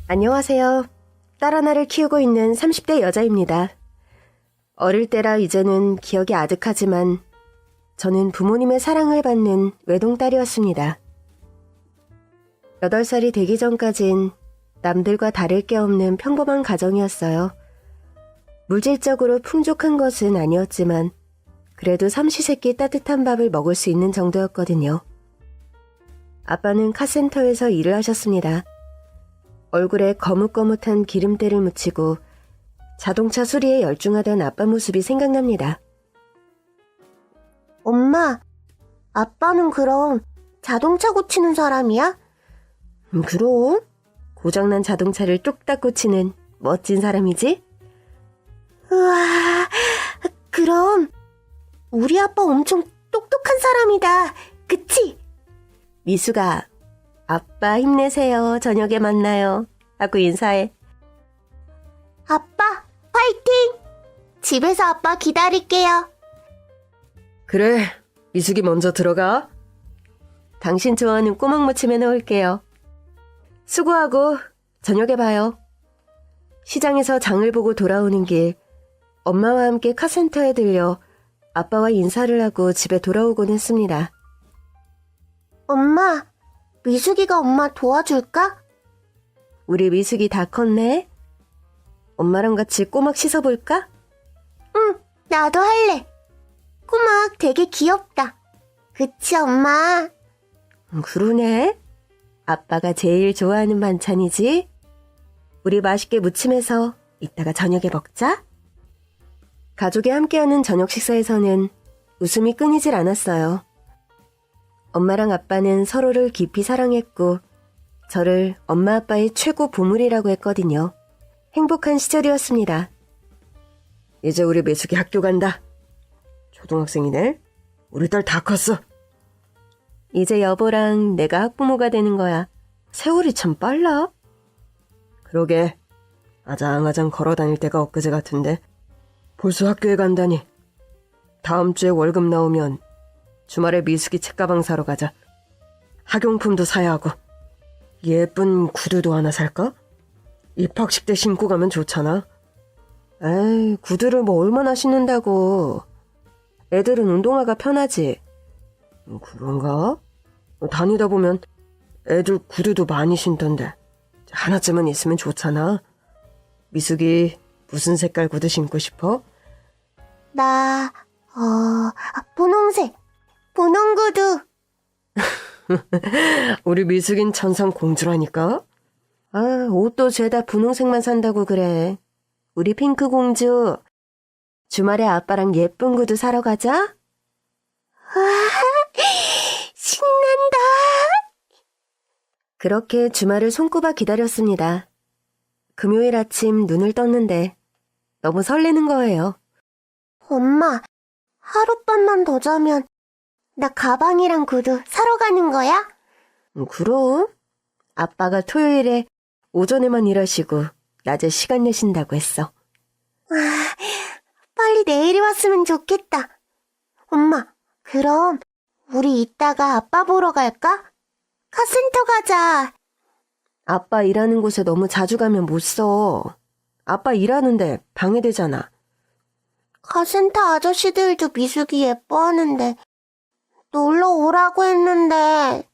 안녕하세요. 딸 하나를 키우고 있는 30대 여자입니다. 어릴 때라 이제는 기억이 아득하지만 저는 부모님의 사랑을 받는 외동딸이었습니다. 8살이 되기 전까진 남들과 다를 게 없는 평범한 가정이었어요. 물질적으로 풍족한 것은 아니었지만 그래도 삼시세끼 따뜻한 밥을 먹을 수 있는 정도였거든요. 아빠는 카센터에서 일을 하셨습니다. 얼굴에 거뭇거뭇한 기름때를 묻히고 자동차 수리에 열중하던 아빠 모습이 생각납니다. 엄마, 아빠는 그럼 자동차 고치는 사람이야? 그럼 고장난 자동차를 뚝딱 고치는 멋진 사람이지? 우와, 그럼 우리 아빠 엄청 똑똑한 사람이다. 그치? 미수가 아빠 힘내세요. 저녁에 만나요. 하고 인사해. 아빠, 파이팅! 집에서 아빠 기다릴게요. 그래, 미숙이 먼저 들어가. 당신 좋아하는 꼬막 무침 해놓을게요. 수고하고 저녁에 봐요. 시장에서 장을 보고 돌아오는 길, 엄마와 함께 카센터에 들려 아빠와 인사를 하고 집에 돌아오곤 했습니다. 엄마, 미숙이가 엄마 도와줄까? 우리 미숙이 다 컸네. 엄마랑 같이 꼬막 씻어볼까? 응, 나도 할래. 꼬막 되게 귀엽다. 그치, 엄마? 그러네. 아빠가 제일 좋아하는 반찬이지. 우리 맛있게 무침해서 이따가 저녁에 먹자. 가족이 함께하는 저녁 식사에서는 웃음이 끊이질 않았어요. 엄마랑 아빠는 서로를 깊이 사랑했고 저를 엄마 아빠의 최고 보물이라고 했거든요. 행복한 시절이었습니다. 이제 우리 매숙이 학교 간다. 초등학생이네. 우리 딸 다 컸어. 이제 여보랑 내가 학부모가 되는 거야. 세월이 참 빨라. 그러게. 아장아장 걸어다닐 때가 엊그제 같은데 벌써 학교에 간다니. 다음 주에 월급 나오면 주말에 미숙이 책가방 사러 가자. 학용품도 사야 하고 예쁜 구두도 하나 살까? 입학식 때 신고 가면 좋잖아. 에이, 구두를 뭐 얼마나 신는다고. 애들은 운동화가 편하지. 그런가? 다니다 보면 애들 구두도 많이 신던데 하나쯤은 있으면 좋잖아. 미숙이 무슨 색깔 구두 신고 싶어? 나, 분홍색. 분홍 구두. 우리 미숙인 천상 공주라니까? 아, 옷도 죄다 분홍색만 산다고 그래. 우리 핑크 공주. 주말에 아빠랑 예쁜 구두 사러 가자. 와, 신난다. 그렇게 주말을 손꼽아 기다렸습니다. 금요일 아침 눈을 떴는데 너무 설레는 거예요. 엄마, 하룻밤만 더 자면 나 가방이랑 구두 사러 가는 거야? 그럼 아빠가 토요일에 오전에만 일하시고 낮에 시간 내신다고 했어. 와, 빨리 내일이 왔으면 좋겠다. 엄마, 그럼 우리 이따가 아빠 보러 갈까? 카센터 가자. 아빠 일하는 곳에 너무 자주 가면 못 써. 아빠 일하는데 방해되잖아. 카센터 아저씨들도 미숙이 예뻐하는데 놀러 오라고 했는데.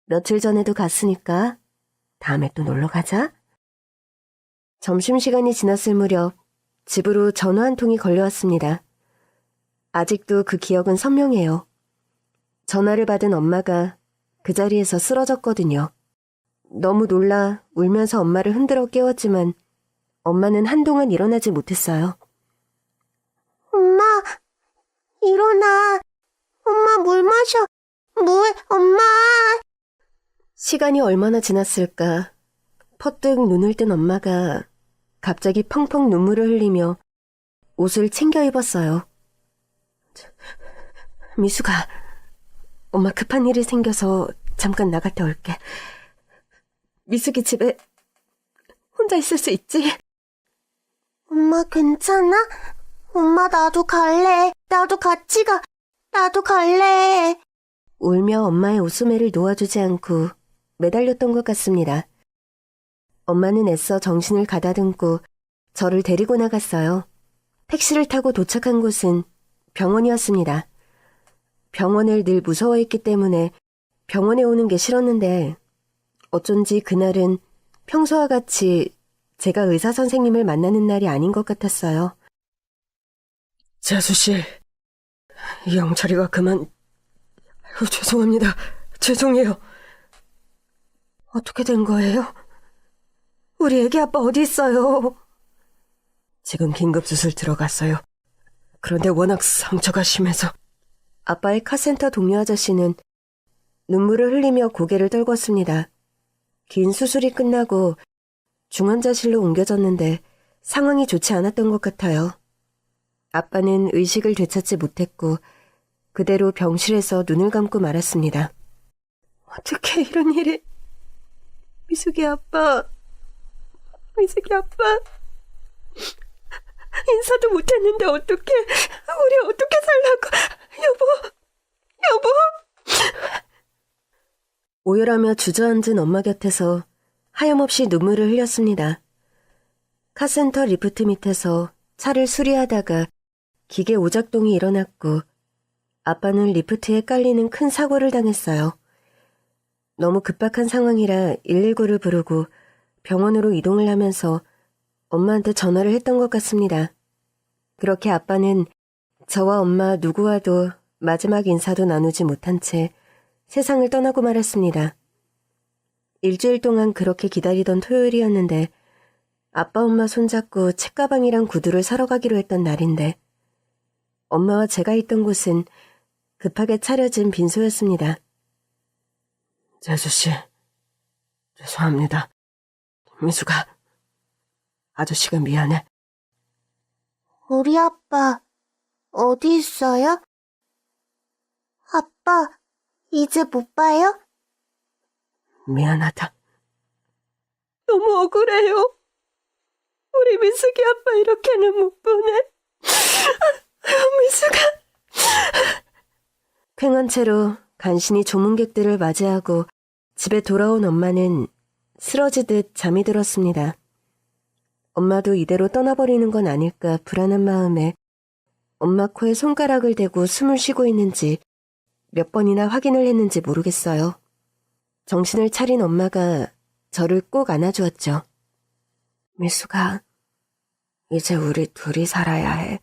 며칠 전에도 갔으니까 다음에 또 놀러 가자. 점심시간이 지났을 무렵 집으로 전화 한 통이 걸려왔습니다. 아직도 그 기억은 선명해요. 전화를 받은 엄마가 그 자리에서 쓰러졌거든요. 너무 놀라 울면서 엄마를 흔들어 깨웠지만 엄마는 한동안 일어나지 못했어요. 엄마, 일어나. 엄마 물 마셔. 물, 엄마. 시간이 얼마나 지났을까. 퍼뜩 눈을 뜬 엄마가 갑자기 펑펑 눈물을 흘리며 옷을 챙겨 입었어요. 미숙아, 엄마 급한 일이 생겨서 잠깐 나갔다 올게. 미숙이 집에 혼자 있을 수 있지? 엄마 괜찮아? 엄마 나도 갈래. 나도 같이 가. 나도 갈래. 울며 엄마의 웃음에를 놓아주지 않고 매달렸던 것 같습니다. 엄마는 애써 정신을 가다듬고 저를 데리고 나갔어요. 택시를 타고 도착한 곳은 병원이었습니다. 병원을 늘 무서워했기 때문에 병원에 오는 게 싫었는데 어쩐지 그날은 평소와 같이 제가 의사 선생님을 만나는 날이 아닌 것 같았어요. 재수씨, 영철이가 그만... 죄송합니다. 죄송해요. 어떻게 된 거예요? 우리 애기 아빠 어디 있어요? 지금 긴급수술 들어갔어요. 그런데 워낙 상처가 심해서. 아빠의 카센터 동료 아저씨는 눈물을 흘리며 고개를 떨궜습니다. 긴 수술이 끝나고 중환자실로 옮겨졌는데 상황이 좋지 않았던 것 같아요. 아빠는 의식을 되찾지 못했고 그대로 병실에서 눈을 감고 말았습니다. 어떻게 이런 일이... 미숙이 아빠... 인사도 못했는데 어떡해. 우리 어떻게 살라고. 여보. 오열하며 주저앉은 엄마 곁에서 하염없이 눈물을 흘렸습니다. 카센터 리프트 밑에서 차를 수리하다가 기계 오작동이 일어났고 아빠는 리프트에 깔리는 큰 사고를 당했어요. 너무 급박한 상황이라 119를 부르고 병원으로 이동을 하면서 엄마한테 전화를 했던 것 같습니다. 그렇게 아빠는 저와 엄마 누구와도 마지막 인사도 나누지 못한 채 세상을 떠나고 말았습니다. 일주일 동안 그렇게 기다리던 토요일이었는데 아빠 엄마 손잡고 책가방이랑 구두를 사러 가기로 했던 날인데 엄마와 제가 있던 곳은 급하게 차려진 빈소였습니다. 재수씨, 죄송합니다. 미수가, 아저씨가 미안해. 우리 아빠 어디 있어요? 아빠 이제 못 봐요? 미안하다. 너무 억울해요. 우리 미숙이 아빠 이렇게는 못 보내. 미숙아. 쾌한 채로 간신히 조문객들을 맞이하고 집에 돌아온 엄마는 쓰러지듯 잠이 들었습니다. 엄마도 이대로 떠나버리는 건 아닐까 불안한 마음에 엄마 코에 손가락을 대고 숨을 쉬고 있는지 몇 번이나 확인을 했는지 모르겠어요. 정신을 차린 엄마가 저를 꼭 안아주었죠. 미숙아, 이제 우리 둘이 살아야 해.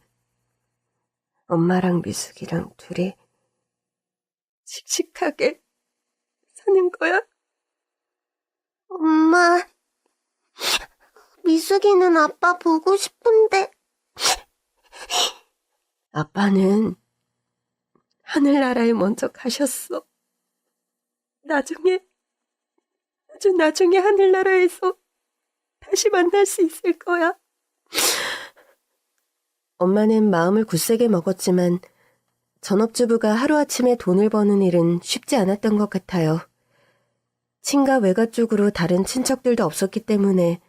엄마랑 미숙이랑 둘이 씩씩하게 사는 거야? 엄마, 미숙이는 아빠 보고 싶은데. 아빠는 하늘나라에 먼저 가셨어. 아주 나중에 하늘나라에서 다시 만날 수 있을 거야. 엄마는 마음을 굳세게 먹었지만 전업주부가 하루아침에 돈을 버는 일은 쉽지 않았던 것 같아요. 친가 외가 쪽으로 다른 친척들도 없었기 때문에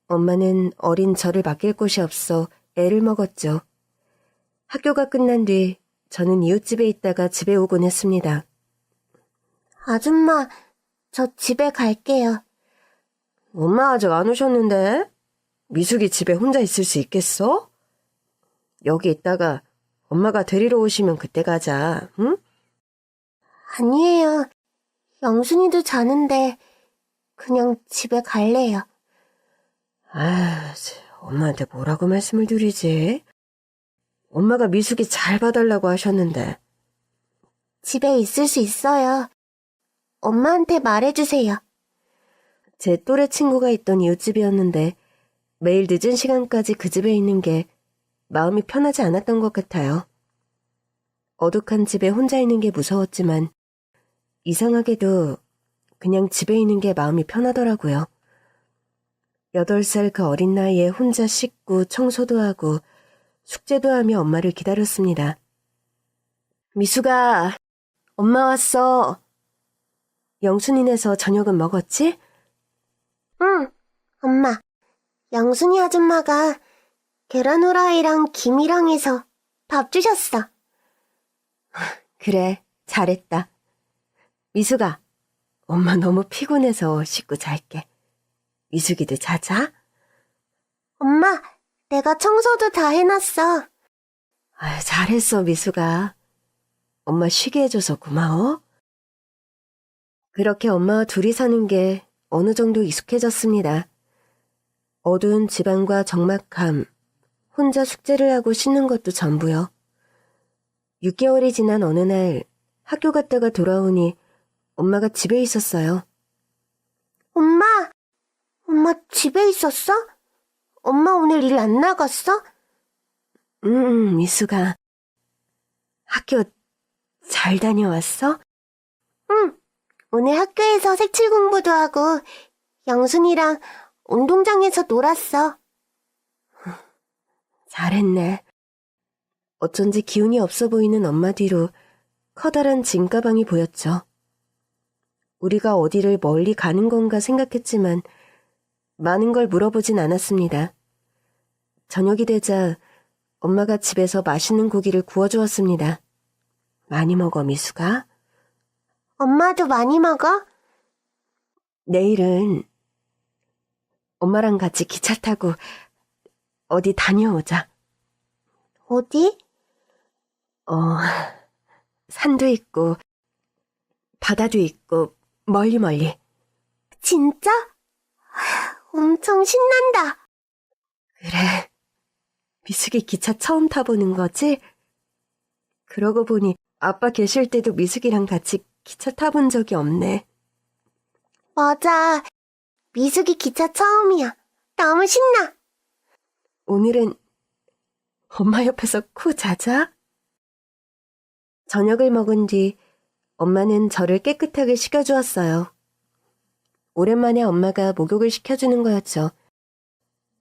엄마는 어린 저를 맡길 곳이 없어 애를 먹었죠. 학교가 끝난 뒤 저는 이웃집에 있다가 집에 오곤 했습니다. 아줌마, 저 집에 갈게요. 엄마 아직 안 오셨는데? 미숙이 집에 혼자 있을 수 있겠어? 여기 있다가 엄마가 데리러 오시면 그때 가자, 응? 아니에요. 영순이도 자는데 그냥 집에 갈래요. 엄마한테 뭐라고 말씀을 드리지? 엄마가 미숙이 잘 봐달라고 하셨는데. 집에 있을 수 있어요. 엄마한테 말해주세요. 제 또래 친구가 있던 이웃집이었는데 매일 늦은 시간까지 그 집에 있는 게 마음이 편하지 않았던 것 같아요. 어둑한 집에 혼자 있는 게 무서웠지만 이상하게도 그냥 집에 있는 게 마음이 편하더라고요. 8살 그 어린 나이에 혼자 씻고 청소도 하고 숙제도 하며 엄마를 기다렸습니다. 미숙아, 엄마 왔어. 영순이네서 저녁은 먹었지? 응, 엄마. 영순이 아줌마가 계란 후라이랑 김이랑 해서 밥 주셨어. 그래, 잘했다. 미숙아, 엄마 너무 피곤해서 씻고 잘게. 미숙이도 자자? 엄마, 내가 청소도 다 해놨어. 아유, 잘했어, 미숙아. 엄마 쉬게 해줘서 고마워. 그렇게 엄마와 둘이 사는 게 어느 정도 익숙해졌습니다. 어두운 집안과 적막함, 혼자 숙제를 하고 쉬는 것도 전부요. 6개월이 지난 어느 날 학교 갔다가 돌아오니 엄마가 집에 있었어요. 엄마 집에 있었어? 엄마 오늘 일 안 나갔어? 미숙아. 학교 잘 다녀왔어? 응, 오늘 학교에서 색칠 공부도 하고 영순이랑 운동장에서 놀았어. 잘했네. 어쩐지 기운이 없어 보이는 엄마 뒤로 커다란 짐 가방이 보였죠. 우리가 어디를 멀리 가는 건가 생각했지만 많은 걸 물어보진 않았습니다. 저녁이 되자 엄마가 집에서 맛있는 고기를 구워주었습니다. 많이 먹어, 미숙아. 엄마도 많이 먹어? 내일은 엄마랑 같이 기차 타고 어디 다녀오자. 어디? 산도 있고 바다도 있고 멀리. 진짜? 엄청 신난다. 그래. 미숙이 기차 처음 타보는 거지? 그러고 보니 아빠 계실 때도 미숙이랑 같이 기차 타본 적이 없네. 맞아. 미숙이 기차 처음이야. 너무 신나. 오늘은 엄마 옆에서 코 자자. 저녁을 먹은 뒤 엄마는 저를 깨끗하게 씻겨주었어요. 오랜만에 엄마가 목욕을 시켜주는 거였죠.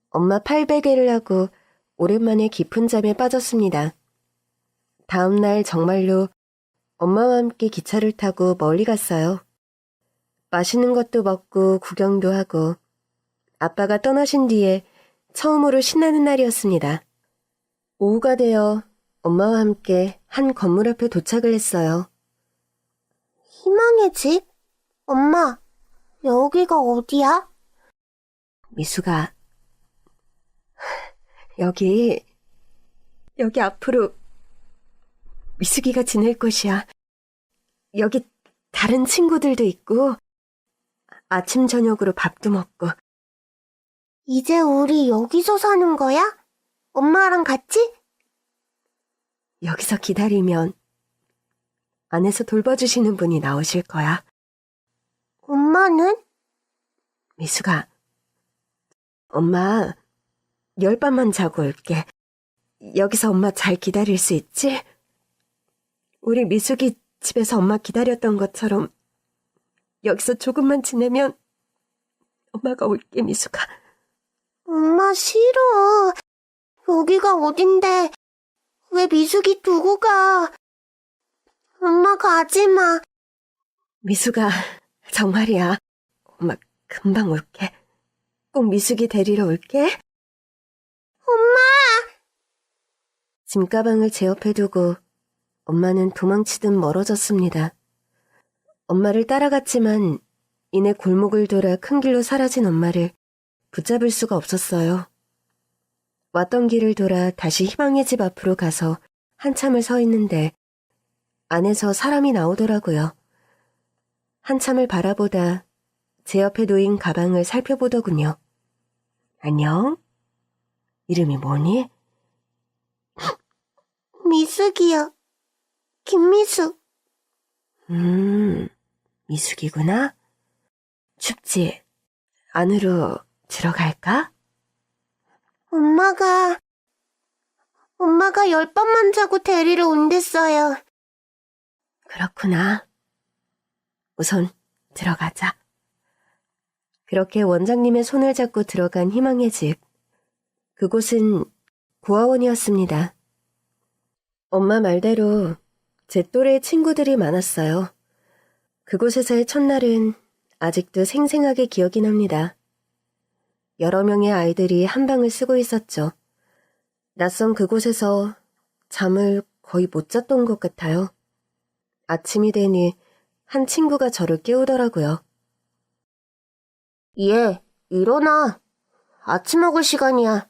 엄마 팔베개를 하고 오랜만에 깊은 잠에 빠졌습니다. 다음 날 정말로 엄마와 함께 기차를 타고 멀리 갔어요. 맛있는 것도 먹고 구경도 하고 아빠가 떠나신 뒤에 처음으로 신나는 날이었습니다. 오후가 되어 엄마와 함께 한 건물 앞에 도착을 했어요. 희망의 집? 엄마, 여기가 어디야? 미숙아, 여기 앞으로 미숙이가 지낼 곳이야. 여기 다른 친구들도 있고 아침 저녁으로 밥도 먹고. 이제 우리 여기서 사는 거야? 엄마랑 같이? 여기서 기다리면 안에서 돌봐주시는 분이 나오실 거야. 엄마는? 미숙아, 엄마 10밤만 자고 올게. 여기서 엄마 잘 기다릴 수 있지? 우리 미숙이 집에서 엄마 기다렸던 것처럼 여기서 조금만 지내면 엄마가 올게, 미숙아. 엄마 싫어. 여기가 어딘데. 왜 미숙이 두고 가? 엄마 가지 마. 미숙아, 정말이야. 엄마 금방 올게. 꼭 미숙이 데리러 올게. 엄마! 짐가방을 제 옆에 두고 엄마는 도망치듯 멀어졌습니다. 엄마를 따라갔지만 이내 골목을 돌아 큰 길로 사라진 엄마를 붙잡을 수가 없었어요. 왔던 길을 돌아 다시 희망의 집 앞으로 가서 한참을 서 있는데 안에서 사람이 나오더라고요. 한참을 바라보다 제 옆에 놓인 가방을 살펴보더군요. 안녕? 이름이 뭐니? 미숙이요. 김미숙. 미숙이구나. 춥지? 안으로 들어갈까? 엄마가 10밤만 자고 데리러 온댔어요. 그렇구나. 우선 들어가자. 그렇게 원장님의 손을 잡고 들어간 희망의 집. 그곳은 고아원이었습니다. 엄마 말대로 제 또래의 친구들이 많았어요. 그곳에서의 첫날은 아직도 생생하게 기억이 납니다. 여러 명의 아이들이 한 방을 쓰고 있었죠. 낯선 그곳에서 잠을 거의 못 잤던 것 같아요. 아침이 되니 한 친구가 저를 깨우더라고요. 얘, 일어나. 아침 먹을 시간이야.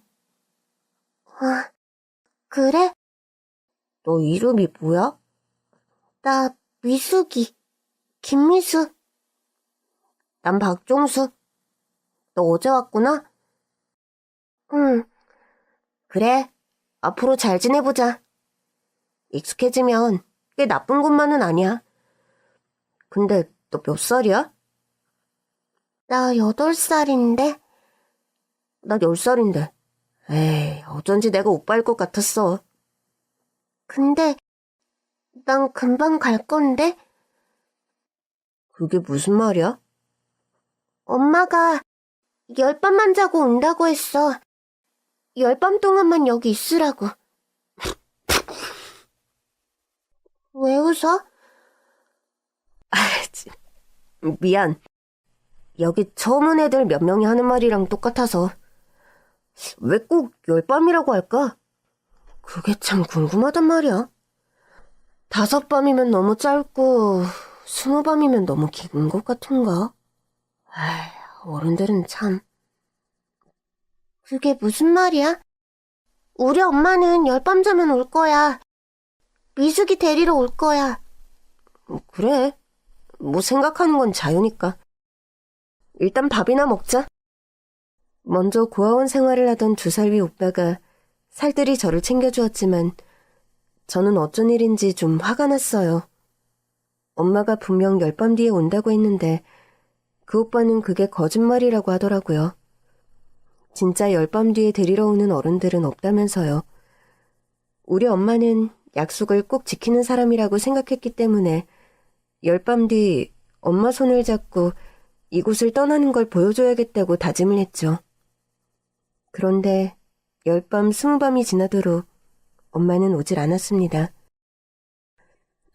아, 그래? 너 이름이 뭐야? 나 미숙이. 김미수. 난 박종수. 너 어제 왔구나? 응. 그래. 앞으로 잘 지내보자. 익숙해지면 꽤 나쁜 것만은 아니야. 근데 너 몇 살이야? 나 8살인데? 나 10살인데. 에이, 어쩐지 내가 오빠일 것 같았어. 근데 난 금방 갈 건데? 그게 무슨 말이야? 엄마가 10밤만 자고 온다고 했어. 10밤 동안만 여기 있으라고. 왜 웃어? 미안. 여기 처음 온 애들 몇 명이 하는 말이랑 똑같아서. 왜 꼭 10밤이라고 할까? 그게 참 궁금하단 말이야. 5밤이면 너무 짧고 20밤이면 너무 긴 것 같은가? 에이, 어른들은 참. 그게 무슨 말이야? 우리 엄마는 10밤 자면 올 거야. 미숙이 데리러 올 거야. 그래. 뭐 생각하는 건 자유니까. 일단 밥이나 먹자. 먼저 고아원 생활을 하던 2살 위 오빠가 살뜰히 저를 챙겨주었지만 저는 어쩐 일인지 좀 화가 났어요. 엄마가 분명 10밤 뒤에 온다고 했는데 그 오빠는 그게 거짓말이라고 하더라고요. 진짜 10밤 뒤에 데리러 오는 어른들은 없다면서요. 우리 엄마는 약속을 꼭 지키는 사람이라고 생각했기 때문에 10밤 뒤 엄마 손을 잡고 이곳을 떠나는 걸 보여줘야겠다고 다짐을 했죠. 그런데 10밤 20밤이 지나도록 엄마는 오질 않았습니다.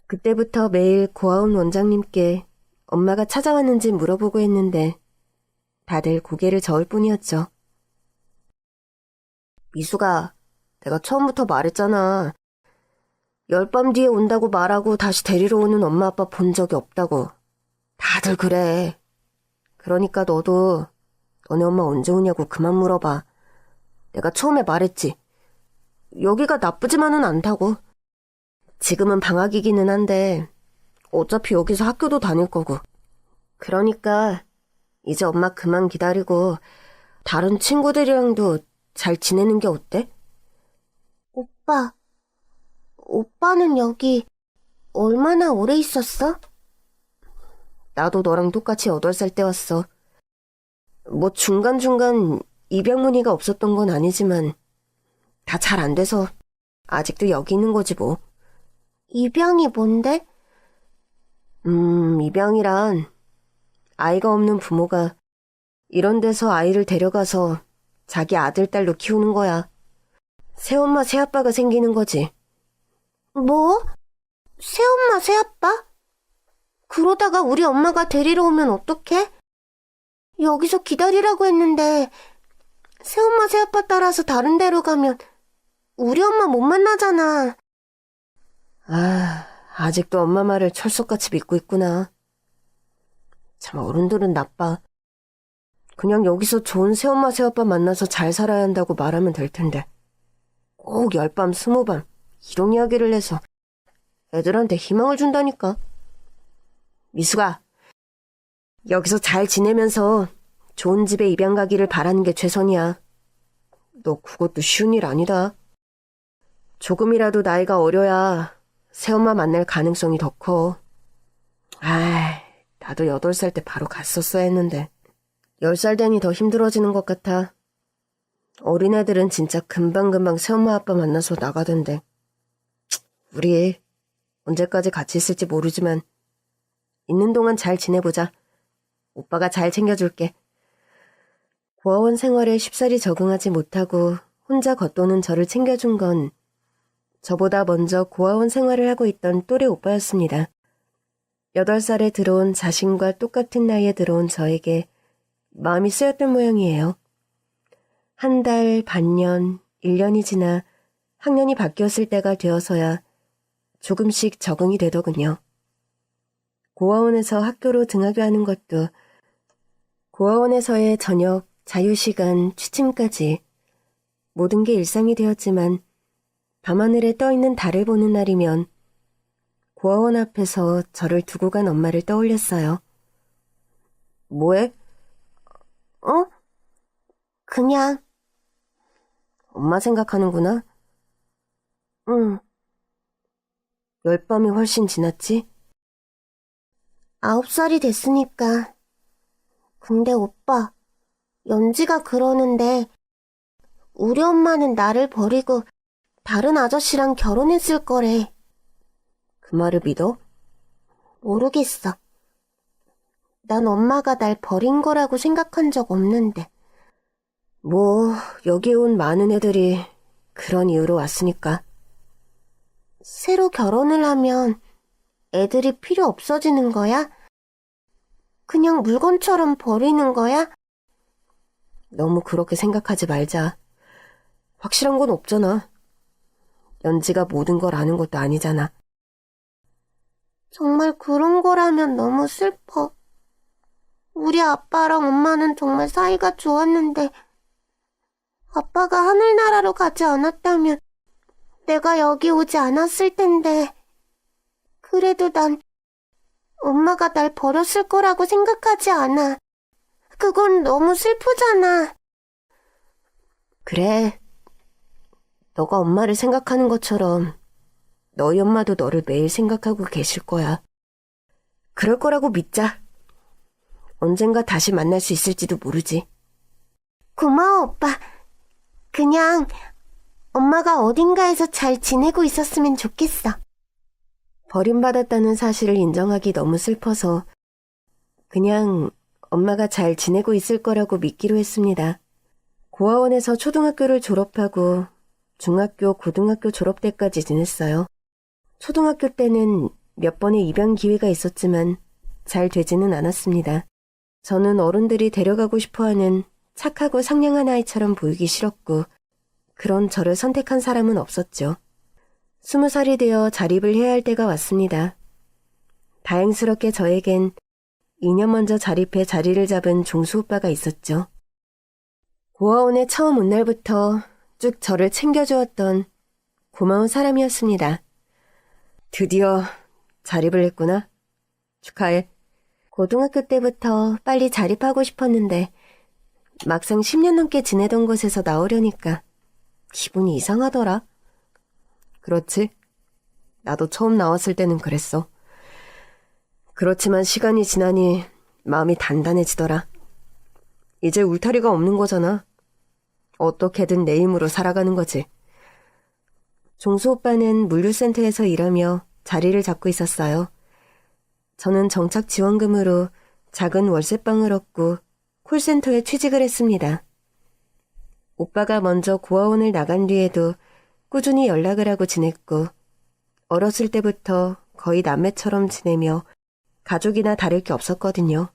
그때부터 매일 고아원 원장님께 엄마가 찾아왔는지 물어보고 했는데 다들 고개를 저을 뿐이었죠. 미수가, 내가 처음부터 말했잖아. 10밤 뒤에 온다고 말하고 다시 데리러 오는 엄마 아빠 본 적이 없다고. 다들 그래. 그러니까 너도 너네 엄마 언제 오냐고 그만 물어봐. 내가 처음에 말했지. 여기가 나쁘지만은 않다고. 지금은 방학이기는 한데 어차피 여기서 학교도 다닐 거고. 그러니까 이제 엄마 그만 기다리고 다른 친구들이랑도 잘 지내는 게 어때? 오빠는 여기 얼마나 오래 있었어? 나도 너랑 똑같이 8살 때 왔어. 뭐 중간중간 입양 문의가 없었던 건 아니지만 다 잘 안 돼서 아직도 여기 있는 거지 뭐. 입양이 뭔데? 입양이란 아이가 없는 부모가 이런 데서 아이를 데려가서 자기 아들, 딸로 키우는 거야. 새엄마, 새아빠가 생기는 거지. 뭐? 새엄마, 새아빠? 그러다가 우리 엄마가 데리러 오면 어떡해? 여기서 기다리라고 했는데 새엄마, 새아빠 따라서 다른 데로 가면 우리 엄마 못 만나잖아. 아직도 엄마 말을 철석같이 믿고 있구나. 참 어른들은 나빠. 그냥 여기서 좋은 새엄마, 새아빠 만나서 잘 살아야 한다고 말하면 될 텐데. 꼭 10밤, 20밤 이런 이야기를 해서 애들한테 희망을 준다니까. 미숙아, 여기서 잘 지내면서 좋은 집에 입양 가기를 바라는 게 최선이야. 너 그것도 쉬운 일 아니다. 조금이라도 나이가 어려야 새엄마 만날 가능성이 더 커. 나도 8살 때 바로 갔었어야 했는데 10살 되니 더 힘들어지는 것 같아. 어린애들은 진짜 금방금방 새엄마 아빠 만나서 나가던데. 우리 언제까지 같이 있을지 모르지만 있는 동안 잘 지내보자. 오빠가 잘 챙겨줄게. 고아원 생활에 쉽사리 적응하지 못하고 혼자 겉도는 저를 챙겨준 건 저보다 먼저 고아원 생활을 하고 있던 또래 오빠였습니다. 8살에 들어온 자신과 똑같은 나이에 들어온 저에게 마음이 쓰였던 모양이에요. 한 달, 반년, 1년이 지나 학년이 바뀌었을 때가 되어서야 조금씩 적응이 되더군요. 고아원에서 학교로 등하교하는 것도, 고아원에서의 저녁, 자유시간, 취침까지 모든 게 일상이 되었지만 밤하늘에 떠있는 달을 보는 날이면 고아원 앞에서 저를 두고 간 엄마를 떠올렸어요. 뭐해? 어? 그냥, 엄마 생각하는구나? 응. 열밤이 훨씬 지났지? 9살이 됐으니까. 근데 오빠, 연지가 그러는데 우리 엄마는 나를 버리고 다른 아저씨랑 결혼했을 거래. 그 말을 믿어? 모르겠어. 난 엄마가 날 버린 거라고 생각한 적 없는데. 뭐 여기에 온 많은 애들이 그런 이유로 왔으니까. 새로 결혼을 하면 애들이 필요 없어지는 거야? 그냥 물건처럼 버리는 거야? 너무 그렇게 생각하지 말자. 확실한 건 없잖아. 연지가 모든 걸 아는 것도 아니잖아. 정말 그런 거라면 너무 슬퍼. 우리 아빠랑 엄마는 정말 사이가 좋았는데 아빠가 하늘나라로 가지 않았다면 내가 여기 오지 않았을 텐데. 그래도 난 엄마가 날 버렸을 거라고 생각하지 않아. 그건 너무 슬프잖아. 그래. 너가 엄마를 생각하는 것처럼 너희 엄마도 너를 매일 생각하고 계실 거야. 그럴 거라고 믿자. 언젠가 다시 만날 수 있을지도 모르지. 고마워, 오빠. 그냥 엄마가 어딘가에서 잘 지내고 있었으면 좋겠어. 버림받았다는 사실을 인정하기 너무 슬퍼서 그냥 엄마가 잘 지내고 있을 거라고 믿기로 했습니다. 고아원에서 초등학교를 졸업하고 중학교, 고등학교 졸업 때까지 지냈어요. 초등학교 때는 몇 번의 입양 기회가 있었지만 잘 되지는 않았습니다. 저는 어른들이 데려가고 싶어하는 착하고 상냥한 아이처럼 보이기 싫었고 그런 저를 선택한 사람은 없었죠. 20살이 되어 자립을 해야 할 때가 왔습니다. 다행스럽게 저에겐 2년 먼저 자립해 자리를 잡은 종수 오빠가 있었죠. 고아원에 처음 온 날부터 쭉 저를 챙겨주었던 고마운 사람이었습니다. 드디어 자립을 했구나. 축하해. 고등학교 때부터 빨리 자립하고 싶었는데 막상 10년 넘게 지내던 곳에서 나오려니까 기분이 이상하더라. 그렇지? 나도 처음 나왔을 때는 그랬어. 그렇지만 시간이 지나니 마음이 단단해지더라. 이제 울타리가 없는 거잖아. 어떻게든 내 힘으로 살아가는 거지. 종수 오빠는 물류센터에서 일하며 자리를 잡고 있었어요. 저는 정착 지원금으로 작은 월세방을 얻고 콜센터에 취직을 했습니다. 오빠가 먼저 고아원을 나간 뒤에도 꾸준히 연락을 하고 지냈고 어렸을 때부터 거의 남매처럼 지내며 가족이나 다를 게 없었거든요.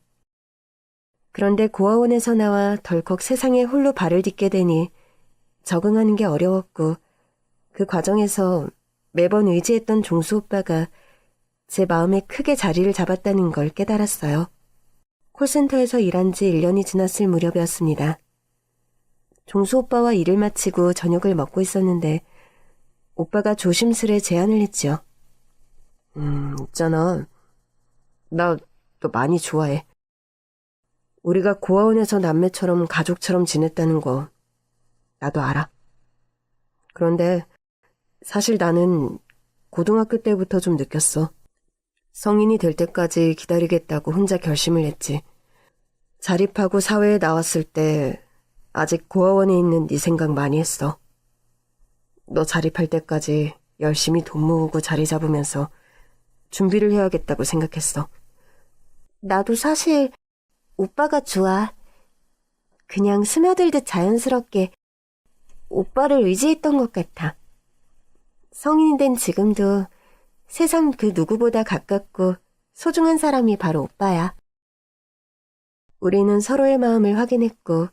그런데 고아원에서 나와 덜컥 세상에 홀로 발을 딛게 되니 적응하는 게 어려웠고 그 과정에서 매번 의지했던 종수 오빠가 제 마음에 크게 자리를 잡았다는 걸 깨달았어요. 콜센터에서 일한 지 1년이 지났을 무렵이었습니다. 종수 오빠와 일을 마치고 저녁을 먹고 있었는데 오빠가 조심스레 제안을 했죠. 있잖아. 나 너 많이 좋아해. 우리가 고아원에서 남매처럼 가족처럼 지냈다는 거 나도 알아. 그런데 사실 나는 고등학교 때부터 좀 느꼈어. 성인이 될 때까지 기다리겠다고 혼자 결심을 했지. 자립하고 사회에 나왔을 때 아직 고아원에 있는 네 생각 많이 했어. 너 자립할 때까지 열심히 돈 모으고 자리 잡으면서 준비를 해야겠다고 생각했어. 나도 사실 오빠가 좋아. 그냥 스며들듯 자연스럽게 오빠를 의지했던 것 같아. 성인이 된 지금도 세상 그 누구보다 가깝고 소중한 사람이 바로 오빠야. 우리는 서로의 마음을 확인했고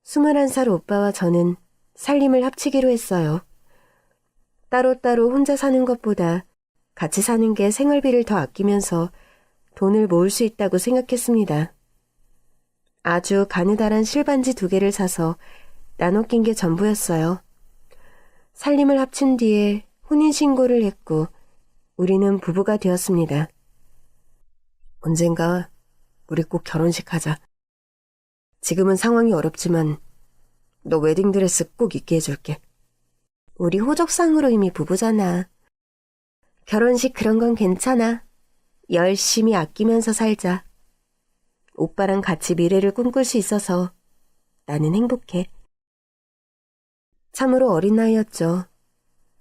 21살 오빠와 저는 살림을 합치기로 했어요. 따로따로 혼자 사는 것보다 같이 사는 게 생활비를 더 아끼면서 돈을 모을 수 있다고 생각했습니다. 아주 가느다란 실반지 2개를 사서 나눠 낀 게 전부였어요. 살림을 합친 뒤에 혼인신고를 했고 우리는 부부가 되었습니다. 언젠가 우리 꼭 결혼식 하자. 지금은 상황이 어렵지만 너 웨딩드레스 꼭 입게 해줄게. 우리 호적상으로 이미 부부잖아. 결혼식 그런 건 괜찮아. 열심히 아끼면서 살자. 오빠랑 같이 미래를 꿈꿀 수 있어서 나는 행복해. 참으로 어린 나이였죠.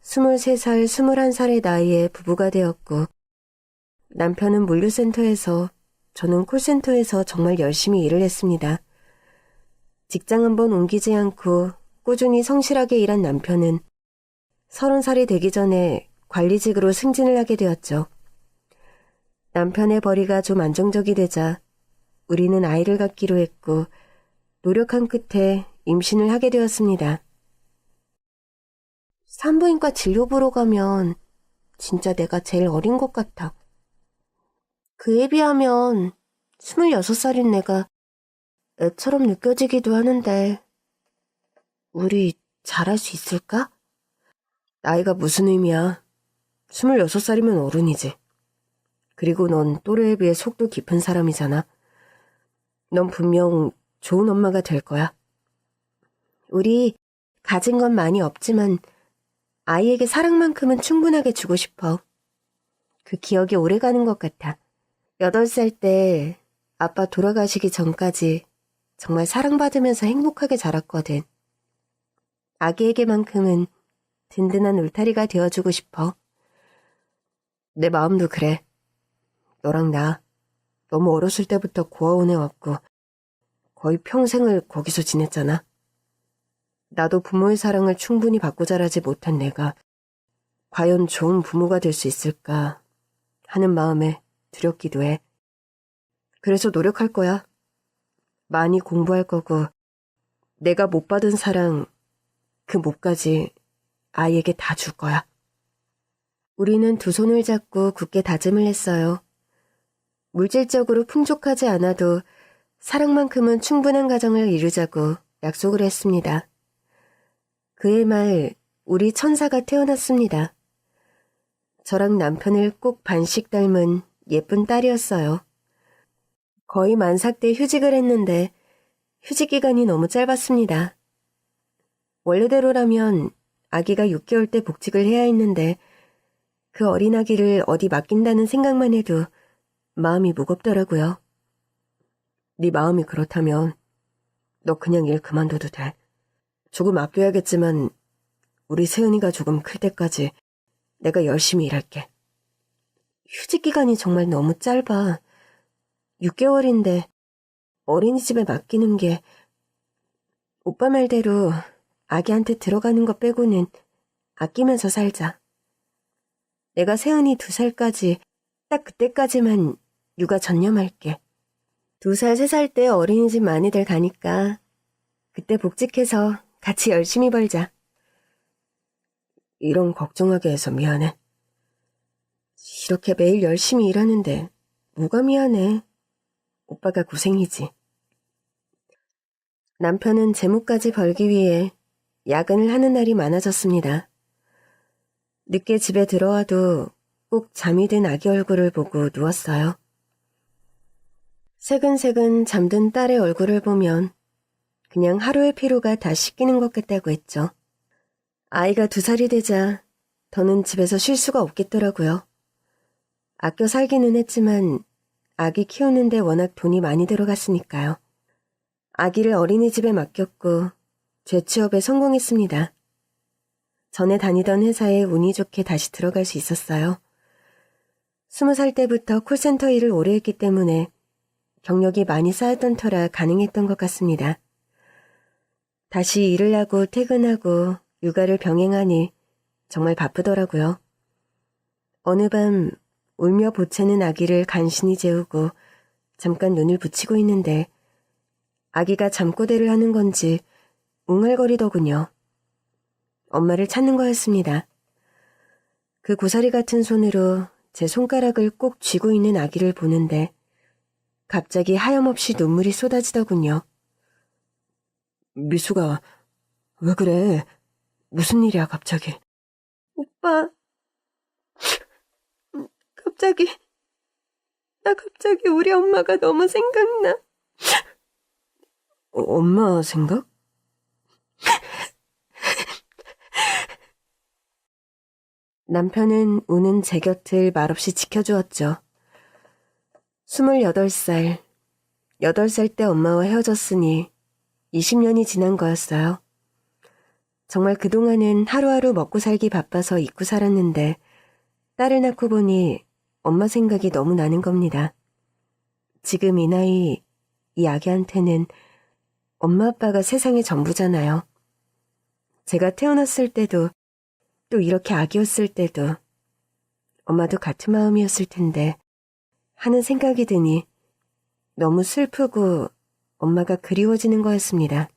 23살, 21살의 나이에 부부가 되었고 남편은 물류센터에서 저는 콜센터에서 정말 열심히 일을 했습니다. 직장 한번 옮기지 않고 꾸준히 성실하게 일한 남편은 30살이 되기 전에 관리직으로 승진을 하게 되었죠. 남편의 벌이가 좀 안정적이 되자 우리는 아이를 갖기로 했고 노력한 끝에 임신을 하게 되었습니다. 산부인과 진료 보러 가면 진짜 내가 제일 어린 것 같아. 그에 비하면 26살인 내가 애처럼 느껴지기도 하는데 우리 잘할 수 있을까? 나이가 무슨 의미야. 26살이면 어른이지. 그리고 넌 또래에 비해 속도 깊은 사람이잖아. 넌 분명 좋은 엄마가 될 거야. 우리 가진 건 많이 없지만 아이에게 사랑만큼은 충분하게 주고 싶어. 그 기억이 오래가는 것 같아. 8살 때 아빠 돌아가시기 전까지 정말 사랑받으면서 행복하게 자랐거든. 아기에게만큼은 든든한 울타리가 되어주고 싶어. 내 마음도 그래. 너랑 나 너무 어렸을 때부터 고아원에 왔고 거의 평생을 거기서 지냈잖아. 나도 부모의 사랑을 충분히 받고 자라지 못한 내가 과연 좋은 부모가 될 수 있을까 하는 마음에 두렵기도 해. 그래서 노력할 거야. 많이 공부할 거고 내가 못 받은 사랑 그 몫까지 아이에게 다 줄 거야. 우리는 두 손을 잡고 굳게 다짐을 했어요. 물질적으로 풍족하지 않아도 사랑만큼은 충분한 가정을 이루자고 약속을 했습니다. 그해 말 우리 천사가 태어났습니다. 저랑 남편을 꼭 반씩 닮은 예쁜 딸이었어요. 거의 만삭 때 휴직을 했는데 휴직 기간이 너무 짧았습니다. 원래대로라면 아기가 6개월 때 복직을 해야 했는데 그 어린 아기를 어디 맡긴다는 생각만 해도 마음이 무겁더라고요. 네 마음이 그렇다면 너 그냥 일 그만둬도 돼. 조금 아껴야겠지만 우리 세은이가 조금 클 때까지 내가 열심히 일할게. 휴직 기간이 정말 너무 짧아. 6개월인데 어린이집에 맡기는 게 오빠 말대로 아기한테 들어가는 것 빼고는 아끼면서 살자. 내가 세은이 2살까지 딱 그때까지만 육아 전념할게. 2살, 3살 때 어린이집 많이들 가니까 그때 복직해서 같이 열심히 벌자. 이런 걱정하게 해서 미안해. 이렇게 매일 열심히 일하는데 뭐가 미안해. 오빠가 고생이지. 남편은 재물까지 벌기 위해 야근을 하는 날이 많아졌습니다. 늦게 집에 들어와도 꼭 잠이 든 아기 얼굴을 보고 누웠어요. 새근새근 잠든 딸의 얼굴을 보면 그냥 하루의 피로가 다 씻기는 것 같다고 했죠. 아이가 2살이 되자 더는 집에서 쉴 수가 없겠더라고요. 아껴 살기는 했지만 아기 키우는데 워낙 돈이 많이 들어갔으니까요. 아기를 어린이집에 맡겼고 재취업에 성공했습니다. 전에 다니던 회사에 운이 좋게 다시 들어갈 수 있었어요. 20살 때부터 콜센터 일을 오래 했기 때문에 경력이 많이 쌓였던 터라 가능했던 것 같습니다. 다시 일을 하고 퇴근하고 육아를 병행하니 정말 바쁘더라고요. 어느 밤 울며 보채는 아기를 간신히 재우고 잠깐 눈을 붙이고 있는데 아기가 잠꼬대를 하는 건지 웅얼거리더군요. 엄마를 찾는 거였습니다. 그 고사리 같은 손으로 제 손가락을 꼭 쥐고 있는 아기를 보는데 갑자기 하염없이 눈물이 쏟아지더군요. 미수가 왜 그래? 무슨 일이야 갑자기? 오빠, 갑자기 우리 엄마가 너무 생각나. 엄마 생각? 남편은 우는 제 곁을 말없이 지켜주었죠. 28살, 8살 때 엄마와 헤어졌으니 20년이 지난 거였어요. 정말 그동안은 하루하루 먹고 살기 바빠서 잊고 살았는데 딸을 낳고 보니 엄마 생각이 너무 나는 겁니다. 지금 이 나이, 이 아기한테는 엄마 아빠가 세상의 전부잖아요. 제가 태어났을 때도 또 이렇게 아기였을 때도 엄마도 같은 마음이었을 텐데 하는 생각이 드니 너무 슬프고 엄마가 그리워지는 거였습니다.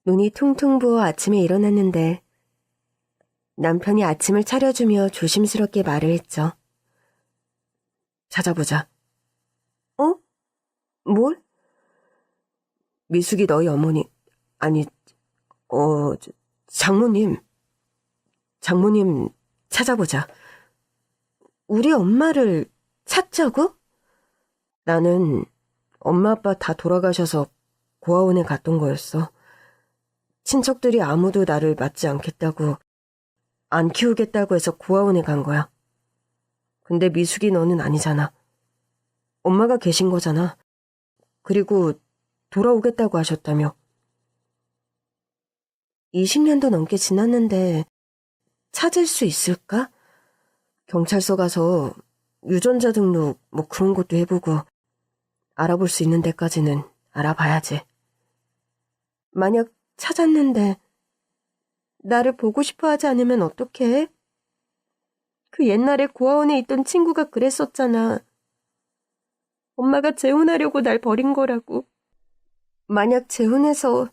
눈이 퉁퉁 부어 아침에 일어났는데 남편이 아침을 차려주며 조심스럽게 말을 했죠. 찾아보자. 어? 뭘? 미숙이 너희 어머니, 아니, 장모님 찾아보자. 우리 엄마를 찾자고? 나는 엄마 아빠 다 돌아가셔서 고아원에 갔던 거였어. 친척들이 아무도 나를 맞지 않겠다고, 안 키우겠다고 해서 고아원에 간 거야. 근데 미숙이 너는 아니잖아. 엄마가 계신 거잖아. 그리고 돌아오겠다고 하셨다며. 20년도 넘게 지났는데 찾을 수 있을까? 경찰서 가서 유전자 등록 뭐 그런 것도 해보고 알아볼 수 있는 데까지는 알아봐야지. 만약 찾았는데 나를 보고 싶어 하지 않으면 어떡해? 그 옛날에 고아원에 있던 친구가 그랬었잖아. 엄마가 재혼하려고 날 버린 거라고. 만약 재혼해서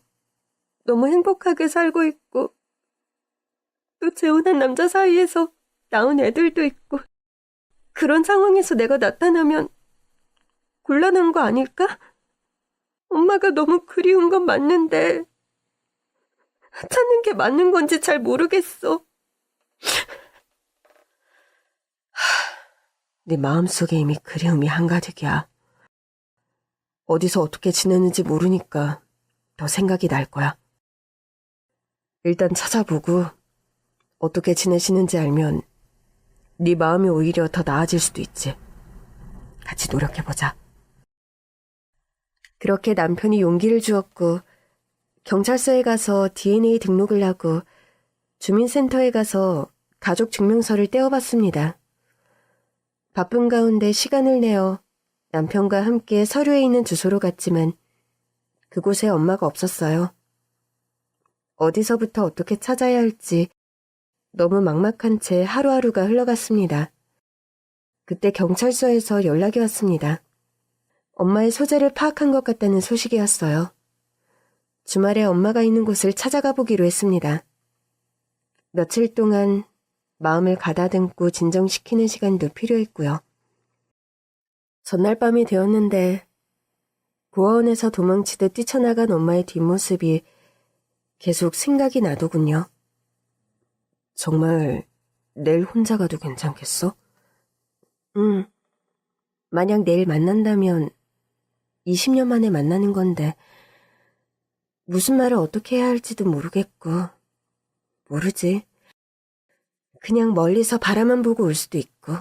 너무 행복하게 살고 있고 또 재혼한 남자 사이에서 낳은 애들도 있고 그런 상황에서 내가 나타나면 곤란한 거 아닐까? 엄마가 너무 그리운 건 맞는데 찾는 게 맞는 건지 잘 모르겠어. 네 마음속에 이미 그리움이 한가득이야. 어디서 어떻게 지내는지 모르니까 더 생각이 날 거야. 일단 찾아보고 어떻게 지내시는지 알면 네 마음이 오히려 더 나아질 수도 있지. 같이 노력해보자. 그렇게 남편이 용기를 주었고 경찰서에 가서 DNA 등록을 하고 주민센터에 가서 가족 증명서를 떼어봤습니다. 바쁜 가운데 시간을 내어 남편과 함께 서류에 있는 주소로 갔지만 그곳에 엄마가 없었어요. 어디서부터 어떻게 찾아야 할지 너무 막막한 채 하루하루가 흘러갔습니다. 그때 경찰서에서 연락이 왔습니다. 엄마의 소재를 파악한 것 같다는 소식이었어요. 주말에 엄마가 있는 곳을 찾아가 보기로 했습니다. 며칠 동안 마음을 가다듬고 진정시키는 시간도 필요했고요. 전날 밤이 되었는데 고아원에서 도망치듯 뛰쳐나간 엄마의 뒷모습이 계속 생각이 나더군요. 정말 내일 혼자 가도 괜찮겠어? 응. 만약 내일 만난다면 20년 만에 만나는 건데 무슨 말을 어떻게 해야 할지도 모르겠고 모르지. 그냥 멀리서 바라만 보고 올 수도 있고.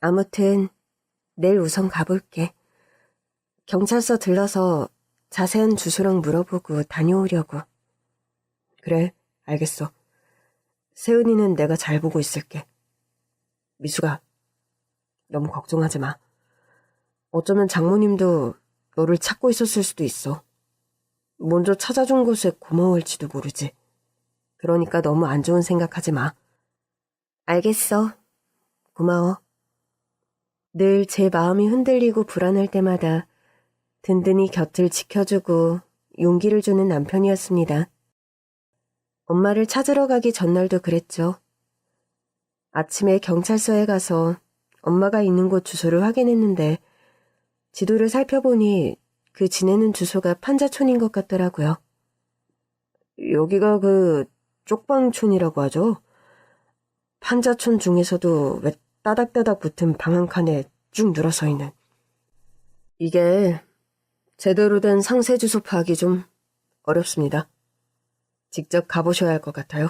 아무튼 내일 우선 가볼게. 경찰서 들러서 자세한 주소랑 물어보고 다녀오려고. 그래, 알겠어. 세은이는 내가 잘 보고 있을게. 미수가, 너무 걱정하지 마. 어쩌면 장모님도 너를 찾고 있었을 수도 있어. 먼저 찾아준 것에 고마워할지도 모르지. 그러니까 너무 안 좋은 생각하지 마. 알겠어. 고마워. 늘 제 마음이 흔들리고 불안할 때마다 든든히 곁을 지켜주고 용기를 주는 남편이었습니다. 엄마를 찾으러 가기 전날도 그랬죠. 아침에 경찰서에 가서 엄마가 있는 곳 주소를 확인했는데 지도를 살펴보니 그 지내는 주소가 판자촌인 것 같더라고요. 여기가 그 쪽방촌이라고 하죠. 판자촌 중에서도 왜 따닥따닥 붙은 방 한 칸에 쭉 늘어서 있는. 이게 제대로 된 상세 주소 파악이 좀 어렵습니다. 직접 가보셔야 할 것 같아요.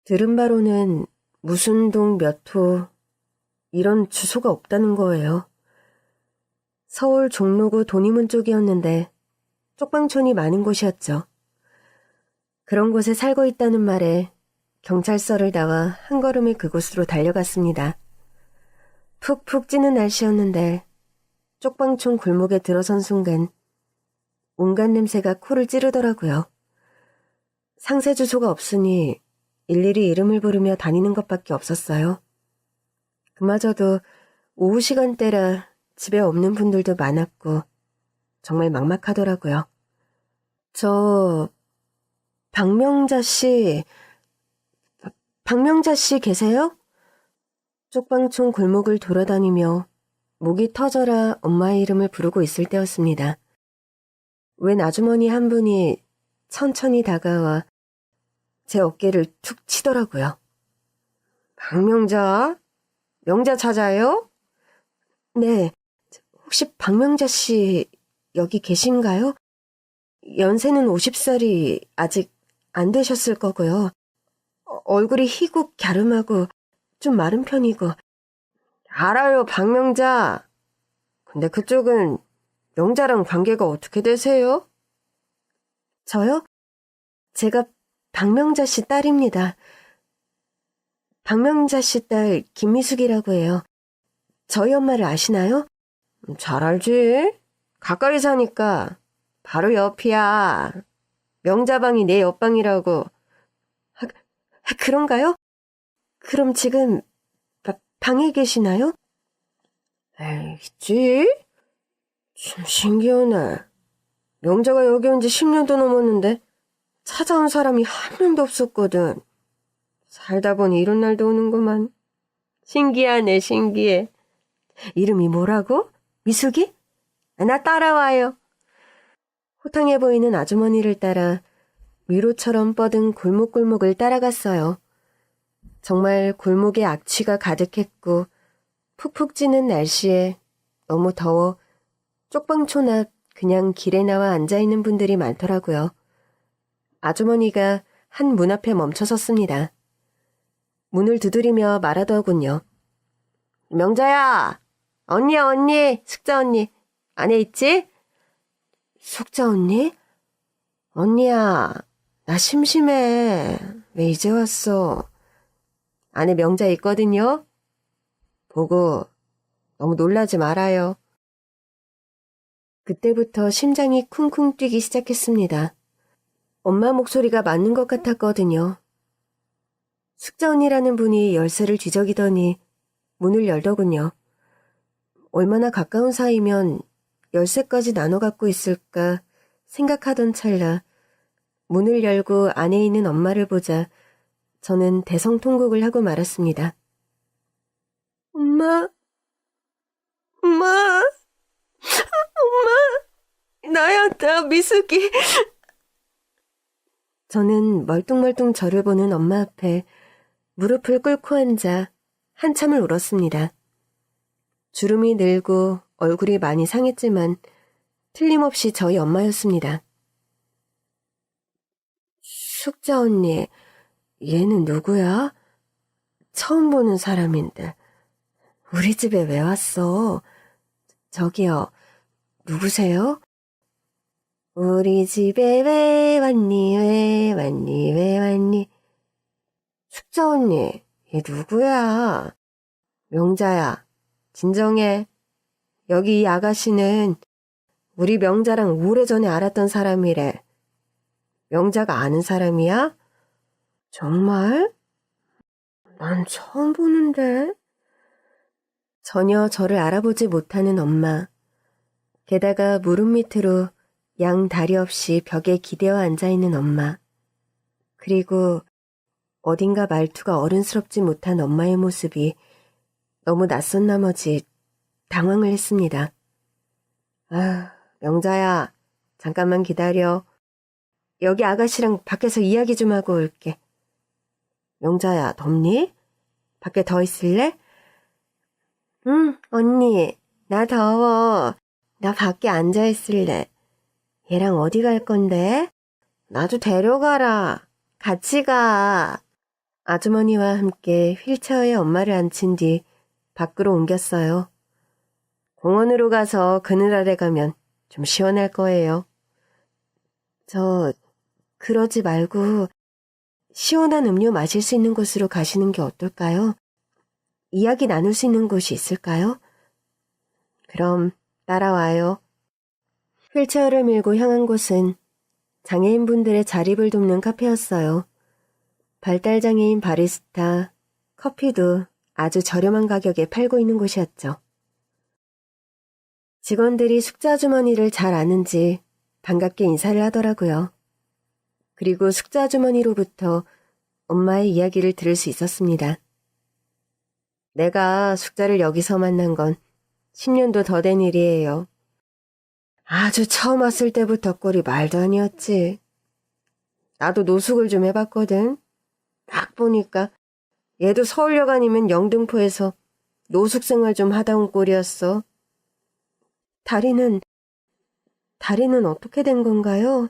들은 바로는 무슨 동 몇 호 이런 주소가 없다는 거예요. 서울 종로구 돈이문 쪽이었는데 쪽방촌이 많은 곳이었죠. 그런 곳에 살고 있다는 말에 경찰서를 나와 한 걸음에 그곳으로 달려갔습니다. 푹푹 찌는 날씨였는데 쪽방촌 골목에 들어선 순간 온갖 냄새가 코를 찌르더라고요. 상세 주소가 없으니 일일이 이름을 부르며 다니는 것밖에 없었어요. 그마저도 오후 시간대라 집에 없는 분들도 많았고 정말 막막하더라고요. 저 박명자 씨 계세요? 쪽방촌 골목을 돌아다니며 목이 터져라 엄마의 이름을 부르고 있을 때였습니다. 웬 아주머니 한 분이 천천히 다가와 제 어깨를 툭 치더라고요. 박명자? 명자 찾아요? 네, 혹시 박명자 씨 여기 계신가요? 연세는 50살이 아직 안 되셨을 거고요. 얼굴이 희고 갸름하고 좀 마른 편이고. 알아요, 박명자. 근데 그쪽은 명자랑 관계가 어떻게 되세요? 저요? 제가 박명자 씨 딸입니다. 박명자 씨 딸 김미숙이라고 해요. 저희 엄마를 아시나요? 잘 알지. 가까이 사니까 바로 옆이야. 명자방이 내 옆방이라고. 그런가요? 그럼 지금 방에 계시나요? 에이, 있지? 참 신기하네. 명자가 여기 온 지 10년도 넘었는데 찾아온 사람이 한 명도 없었거든. 살다 보니 이런 날도 오는구만. 신기하네, 신기해. 이름이 뭐라고? 미숙이? 나 따라와요. 호탕해 보이는 아주머니를 따라 위로처럼 뻗은 골목골목을 따라갔어요. 정말 골목에 악취가 가득했고 푹푹 찌는 날씨에 너무 더워 쪽방촌 앞 그냥 길에 나와 앉아있는 분들이 많더라고요. 아주머니가 한 문 앞에 멈춰 섰습니다. 문을 두드리며 말하더군요. 명자야! 언니야, 언니! 숙자 언니! 안에 있지? 숙자 언니? 언니야, 나 심심해. 왜 이제 왔어? 안에 명자 있거든요? 보고 너무 놀라지 말아요. 그때부터 심장이 쿵쿵 뛰기 시작했습니다. 엄마 목소리가 맞는 것 같았거든요. 숙자 언니라는 분이 열쇠를 뒤적이더니 문을 열더군요. 얼마나 가까운 사이면 열쇠까지 나눠 갖고 있을까 생각하던 찰나 문을 열고 안에 있는 엄마를 보자 저는 대성통곡을 하고 말았습니다. 엄마, 엄마, 엄마, 나였다, 미숙이. 저는 멀뚱멀뚱 저를 보는 엄마 앞에 무릎을 꿇고 앉아 한참을 울었습니다. 주름이 늘고 얼굴이 많이 상했지만 틀림없이 저희 엄마였습니다. 숙자 언니, 얘는 누구야? 처음 보는 사람인데 우리 집에 왜 왔어? 저기요, 누구세요? 우리 집에 왜 왔니, 왜 왔니, 왜 왔니? 숙자 언니, 얘 누구야? 명자야, 진정해. 여기 이 아가씨는 우리 명자랑 오래전에 알았던 사람이래. 명자가 아는 사람이야? 정말? 난 처음 보는데. 전혀 저를 알아보지 못하는 엄마. 게다가 무릎 밑으로 양 다리 없이 벽에 기대어 앉아있는 엄마. 그리고 어딘가 말투가 어른스럽지 못한 엄마의 모습이 너무 낯선 나머지 당황을 했습니다. 아, 명자야, 잠깐만 기다려. 여기 아가씨랑 밖에서 이야기 좀 하고 올게. 명자야, 덥니? 밖에 더 있을래? 응, 언니, 나 더워. 나 밖에 앉아 있을래. 얘랑 어디 갈 건데? 나도 데려가라. 같이 가. 아주머니와 함께 휠체어에 엄마를 앉힌 뒤 밖으로 옮겼어요. 공원으로 가서 그늘 아래 가면 좀 시원할 거예요. 그러지 말고 시원한 음료 마실 수 있는 곳으로 가시는 게 어떨까요? 이야기 나눌 수 있는 곳이 있을까요? 그럼 따라와요. 휠체어를 밀고 향한 곳은 장애인분들의 자립을 돕는 카페였어요. 발달장애인 바리스타, 커피도 아주 저렴한 가격에 팔고 있는 곳이었죠. 직원들이 숙자주머니를 잘 아는지 반갑게 인사를 하더라고요. 그리고 숙자주머니로부터 엄마의 이야기를 들을 수 있었습니다. 내가 숙자를 여기서 만난 건 10년도 더 된 일이에요. 아주 처음 왔을 때부터 꼴이 말도 아니었지. 나도 노숙을 좀 해봤거든. 딱 보니까 얘도 서울역 아니면 영등포에서 노숙 생활 좀 하다 온 꼴이었어. 다리는 어떻게 된 건가요?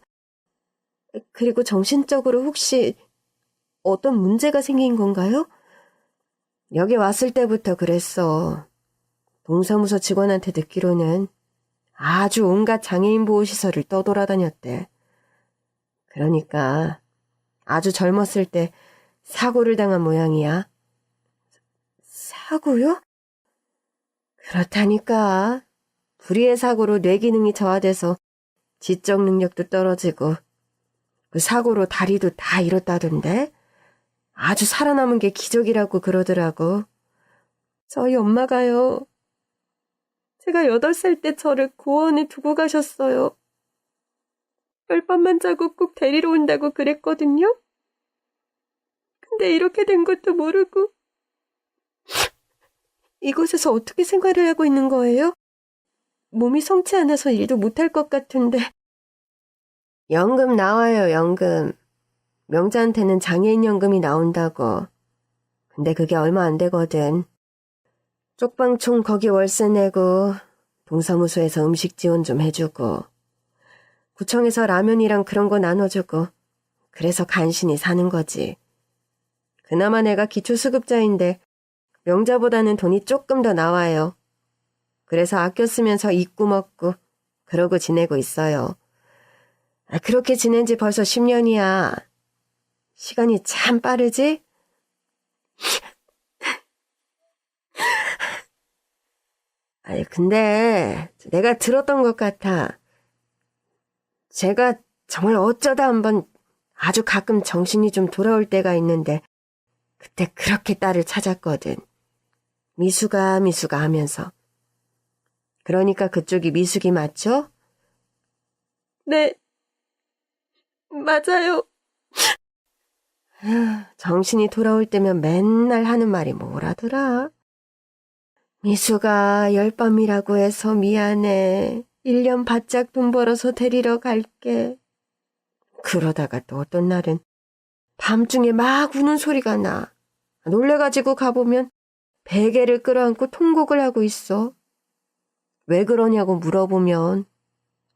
그리고 정신적으로 혹시 어떤 문제가 생긴 건가요? 여기 왔을 때부터 그랬어. 동사무소 직원한테 듣기로는 아주 온갖 장애인 보호시설을 떠돌아다녔대. 그러니까 아주 젊었을 때 사고를 당한 모양이야. 사고요? 그렇다니까. 불의의 사고로 뇌 기능이 저하돼서 지적 능력도 떨어지고 그 사고로 다리도 다 잃었다던데. 아주 살아남은 게 기적이라고 그러더라고. 저희 엄마가요. 제가 8살 때 저를 고아원에 두고 가셨어요. 별밤만 자고 꼭 데리러 온다고 그랬거든요. 근데 이렇게 된 것도 모르고 이곳에서 어떻게 생활을 하고 있는 거예요? 몸이 성치 않아서 일도 못할 것 같은데. 연금 나와요, 연금. 명자한테는 장애인 연금이 나온다고. 근데 그게 얼마 안 되거든. 쪽방촌 거기 월세 내고 동사무소에서 음식 지원 좀 해주고 구청에서 라면이랑 그런 거 나눠주고 그래서 간신히 사는 거지. 그나마 내가 기초수급자인데 명자보다는 돈이 조금 더 나와요. 그래서 아껴 쓰면서 입고 먹고 그러고 지내고 있어요. 그렇게 지낸 지 벌써 10년이야. 시간이 참 빠르지? 근데 내가 들었던 것 같아. 제가 정말 어쩌다 한번 아주 가끔 정신이 좀 돌아올 때가 있는데 그때 그렇게 딸을 찾았거든. 미숙아 하면서. 그러니까 그쪽이 미숙이 맞죠? 네, 맞아요. 정신이 돌아올 때면 맨날 하는 말이 뭐라더라? 미숙아, 열밤이라고 해서 미안해. 1년 바짝 돈 벌어서 데리러 갈게. 그러다가 또 어떤 날은 밤중에 막 우는 소리가 나. 놀래가지고 가보면 베개를 끌어안고 통곡을 하고 있어. 왜 그러냐고 물어보면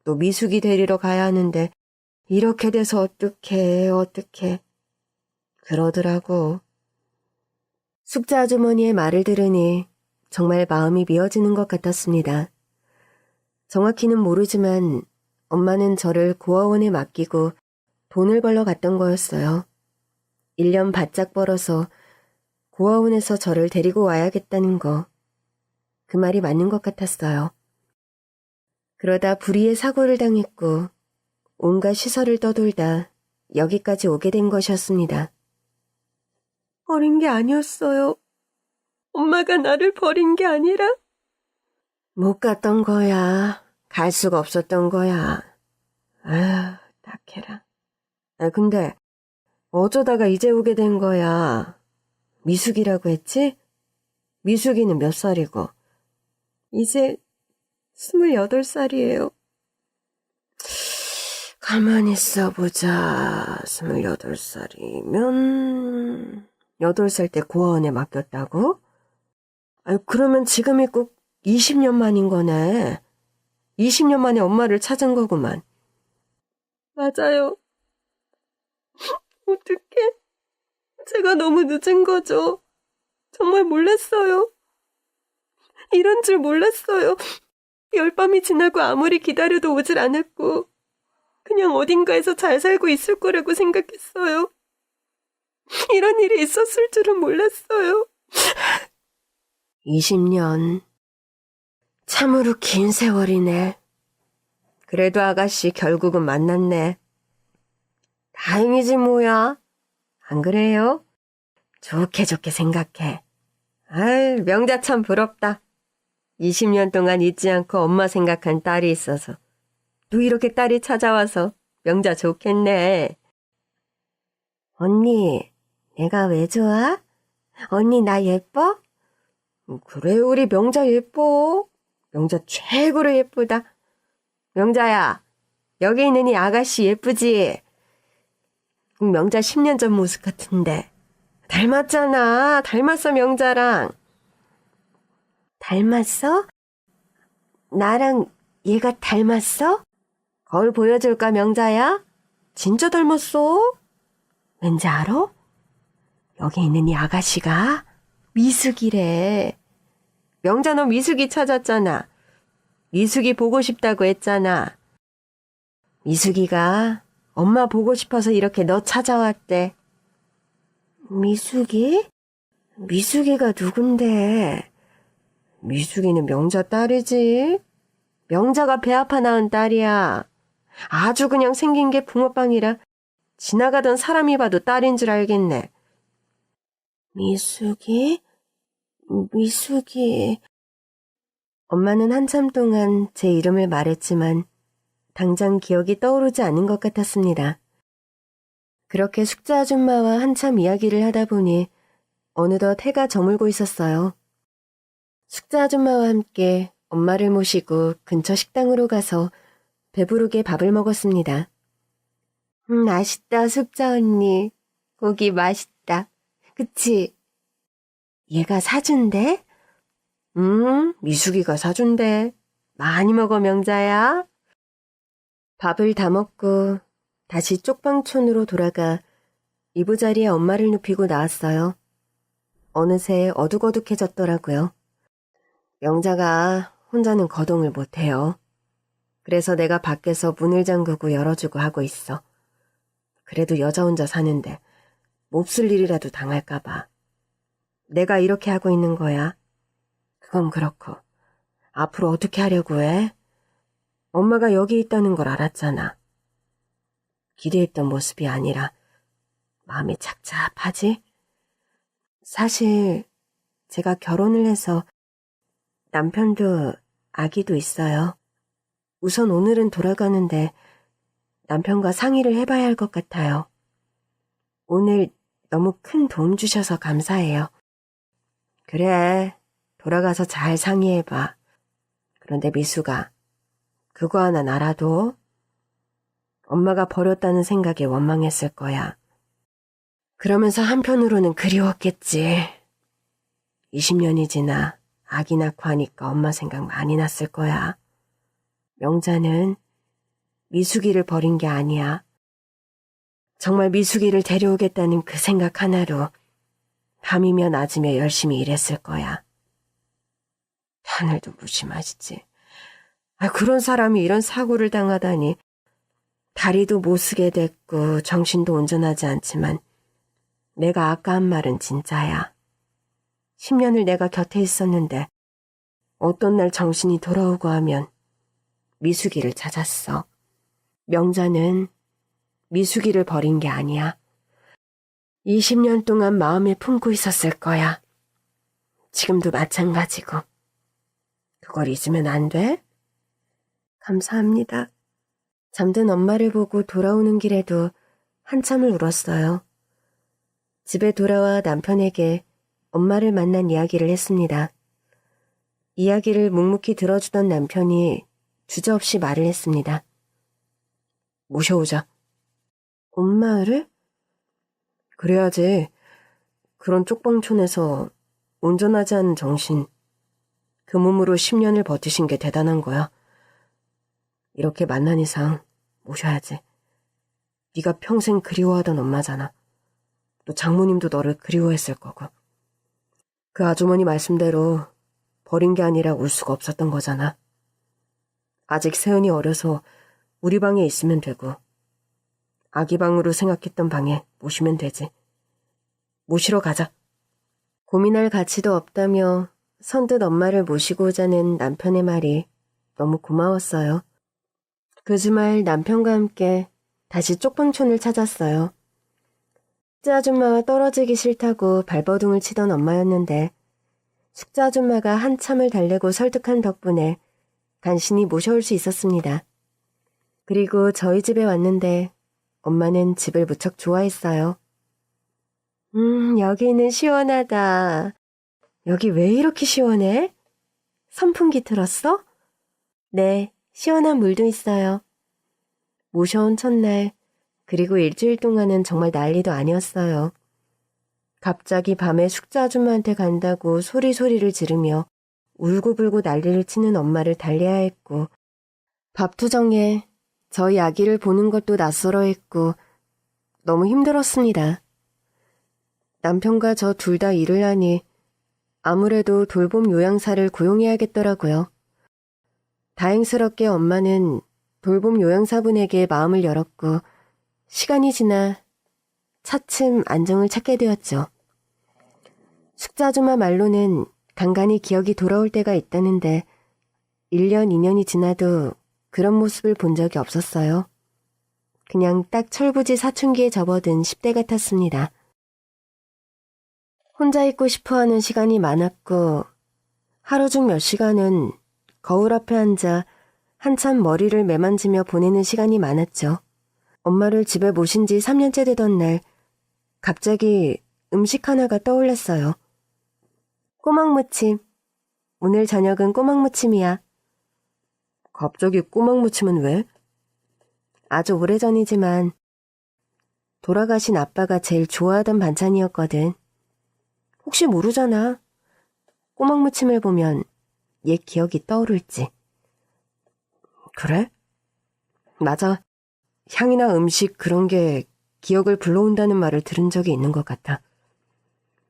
또 미숙이 데리러 가야 하는데 이렇게 돼서 어떡해. 그러더라고. 숙자 아주머니의 말을 들으니 정말 마음이 미어지는 것 같았습니다. 정확히는 모르지만 엄마는 저를 고아원에 맡기고 돈을 벌러 갔던 거였어요. 1년 바짝 벌어서 고아원에서 저를 데리고 와야겠다는 거. 그 말이 맞는 것 같았어요. 그러다 불의의 사고를 당했고 온갖 시설을 떠돌다 여기까지 오게 된 것이었습니다. 버린 게 아니었어요. 엄마가 나를 버린 게 아니라 못 갔던 거야. 갈 수가 없었던 거야. 딱해라. 근데 어쩌다가 이제 오게 된 거야. 미숙이라고 했지? 미숙이는 몇 살이고? 이제 28살이에요. 가만히 있어보자. 28살이면 8살 때 고아원에 맡겼다고? 아유, 그러면 지금이 꼭 20년 만인 거네. 20년 만에 엄마를 찾은 거구만. 맞아요. 어떡해. 제가 너무 늦은 거죠. 정말 몰랐어요. 이런 줄 몰랐어요. 열밤이 지나고 아무리 기다려도 오질 않았고 그냥 어딘가에서 잘 살고 있을 거라고 생각했어요. 이런 일이 있었을 줄은 몰랐어요. 20년. 참으로 긴 세월이네. 그래도 아가씨 결국은 만났네. 다행이지 뭐야. 안 그래요? 좋게 생각해. 아이, 명자 참 부럽다. 20년 동안 잊지 않고 엄마 생각한 딸이 있어서. 또 이렇게 딸이 찾아와서 명자 좋겠네. 언니, 내가 왜 좋아? 언니 나 예뻐? 그래, 우리 명자 예뻐. 명자 최고로 예쁘다. 명자야, 여기 있는 이 아가씨 예쁘지? 명자 10년 전 모습 같은데. 닮았잖아. 닮았어, 명자랑. 닮았어? 나랑 얘가 닮았어? 거울 보여줄까, 명자야? 진짜 닮았어. 왠지 알아? 여기 있는 이 아가씨가 미숙이래. 명자 너 미숙이 찾았잖아. 미숙이 보고 싶다고 했잖아. 미숙이가 엄마 보고 싶어서 이렇게 너 찾아왔대. 미숙이? 미숙이가 누군데? 미숙이는 명자 딸이지. 명자가 배 아파 낳은 딸이야. 아주 그냥 생긴 게 붕어빵이라 지나가던 사람이 봐도 딸인 줄 알겠네. 미숙이? 미숙이... 엄마는 한참 동안 제 이름을 말했지만 당장 기억이 떠오르지 않은 것 같았습니다. 그렇게 숙자 아줌마와 한참 이야기를 하다 보니 어느덧 해가 저물고 있었어요. 숙자 아줌마와 함께 엄마를 모시고 근처 식당으로 가서 배부르게 밥을 먹었습니다. 맛있다, 숙자 언니. 고기 맛있다. 그치? 얘가 사준대? 미숙이가 사준대. 많이 먹어, 명자야. 밥을 다 먹고 다시 쪽방촌으로 돌아가 이부자리에 엄마를 눕히고 나왔어요. 어느새 어둑어둑해졌더라고요. 명자가 혼자는 거동을 못해요. 그래서 내가 밖에서 문을 잠그고 열어주고 하고 있어. 그래도 여자 혼자 사는데 몹쓸 일이라도 당할까봐. 내가 이렇게 하고 있는 거야. 그건 그렇고 앞으로 어떻게 하려고 해? 엄마가 여기 있다는 걸 알았잖아. 기대했던 모습이 아니라 마음이 착잡하지? 사실 제가 결혼을 해서 남편도 아기도 있어요. 우선 오늘은 돌아가는데 남편과 상의를 해봐야 할 것 같아요. 오늘 너무 큰 도움 주셔서 감사해요. 그래, 돌아가서 잘 상의해봐. 그런데 미수가 그거 하나 알아도 엄마가 버렸다는 생각에 원망했을 거야. 그러면서 한편으로는 그리웠겠지. 20년이 지나 아기 낳고 하니까 엄마 생각 많이 났을 거야. 명자는 미숙이를 버린 게 아니야. 정말 미숙이를 데려오겠다는 그 생각 하나로 밤이며 낮이며 열심히 일했을 거야. 하늘도 무심하시지. 그런 사람이 이런 사고를 당하다니. 다리도 못 쓰게 됐고 정신도 온전하지 않지만 내가 아까 한 말은 진짜야. 10년을 내가 곁에 있었는데 어떤 날 정신이 돌아오고 하면 미숙이를 찾았어. 명자는 미숙이를 버린 게 아니야. 20년 동안 마음에 품고 있었을 거야. 지금도 마찬가지고. 그걸 잊으면 안 돼? 감사합니다. 잠든 엄마를 보고 돌아오는 길에도 한참을 울었어요. 집에 돌아와 남편에게 엄마를 만난 이야기를 했습니다. 이야기를 묵묵히 들어주던 남편이 주저없이 말을 했습니다. 모셔오자. 엄마를? 그래야지. 그런 쪽방촌에서 온전하지 않은 정신, 그 몸으로 10년을 버티신 게 대단한 거야. 이렇게 만난 이상 모셔야지. 네가 평생 그리워하던 엄마잖아. 또 장모님도 너를 그리워했을 거고. 그 아주머니 말씀대로 버린 게 아니라 울 수가 없었던 거잖아. 아직 세은이 어려서 우리 방에 있으면 되고 아기 방으로 생각했던 방에 모시면 되지. 모시러 가자. 고민할 가치도 없다며 선뜻 엄마를 모시고 오자는 남편의 말이 너무 고마웠어요. 그 주말 남편과 함께 다시 쪽방촌을 찾았어요. 숙자 아줌마와 떨어지기 싫다고 발버둥을 치던 엄마였는데 숙자 아줌마가 한참을 달래고 설득한 덕분에 간신히 모셔올 수 있었습니다. 그리고 저희 집에 왔는데 엄마는 집을 무척 좋아했어요. 여기는 시원하다. 여기 왜 이렇게 시원해? 선풍기 틀었어? 네, 시원한 물도 있어요. 모셔온 첫날, 그리고 일주일 동안은 정말 난리도 아니었어요. 갑자기 밤에 숙자 아줌마한테 간다고 소리를 지르며 울고불고 난리를 치는 엄마를 달래야 했고, 밥투정에 저희 아기를 보는 것도 낯설어 했고, 너무 힘들었습니다. 남편과 저 둘 다 일을 하니 아무래도 돌봄 요양사를 고용해야겠더라고요. 다행스럽게 엄마는 돌봄 요양사분에게 마음을 열었고 시간이 지나 차츰 안정을 찾게 되었죠. 숙자 아줌마 말로는 간간히 기억이 돌아올 때가 있다는데 1년, 2년이 지나도 그런 모습을 본 적이 없었어요. 그냥 딱 철부지 사춘기에 접어든 10대 같았습니다. 혼자 있고 싶어하는 시간이 많았고 하루 중 몇 시간은 거울 앞에 앉아 한참 머리를 매만지며 보내는 시간이 많았죠. 엄마를 집에 모신 지 3년째 되던 날 갑자기 음식 하나가 떠올랐어요. 꼬막무침. 오늘 저녁은 꼬막무침이야. 갑자기 꼬막무침은 왜? 아주 오래전이지만 돌아가신 아빠가 제일 좋아하던 반찬이었거든. 혹시 모르잖아. 꼬막무침을 보면 옛 기억이 떠오를지. 그래? 맞아. 향이나 음식 그런 게 기억을 불러온다는 말을 들은 적이 있는 것 같아.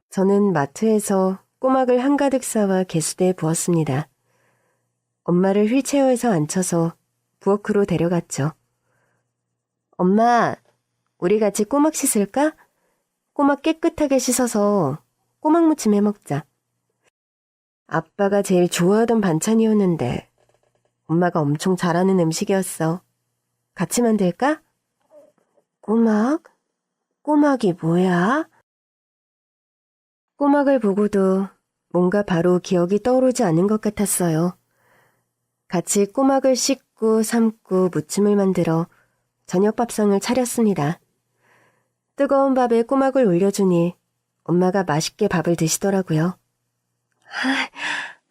저는 마트에서 꼬막을 한가득 사와 개수대에 부었습니다. 엄마를 휠체어에서 앉혀서 부엌으로 데려갔죠. 엄마, 우리 같이 꼬막 씻을까? 꼬막 깨끗하게 씻어서 꼬막무침 해먹자. 아빠가 제일 좋아하던 반찬이었는데 엄마가 엄청 잘하는 음식이었어. 같이 만들까? 꼬막? 꼬막이 뭐야? 꼬막을 보고도 뭔가 바로 기억이 떠오르지 않은 것 같았어요. 같이 꼬막을 씻고 삶고 무침을 만들어 저녁 밥상을 차렸습니다. 뜨거운 밥에 꼬막을 올려주니 엄마가 맛있게 밥을 드시더라고요.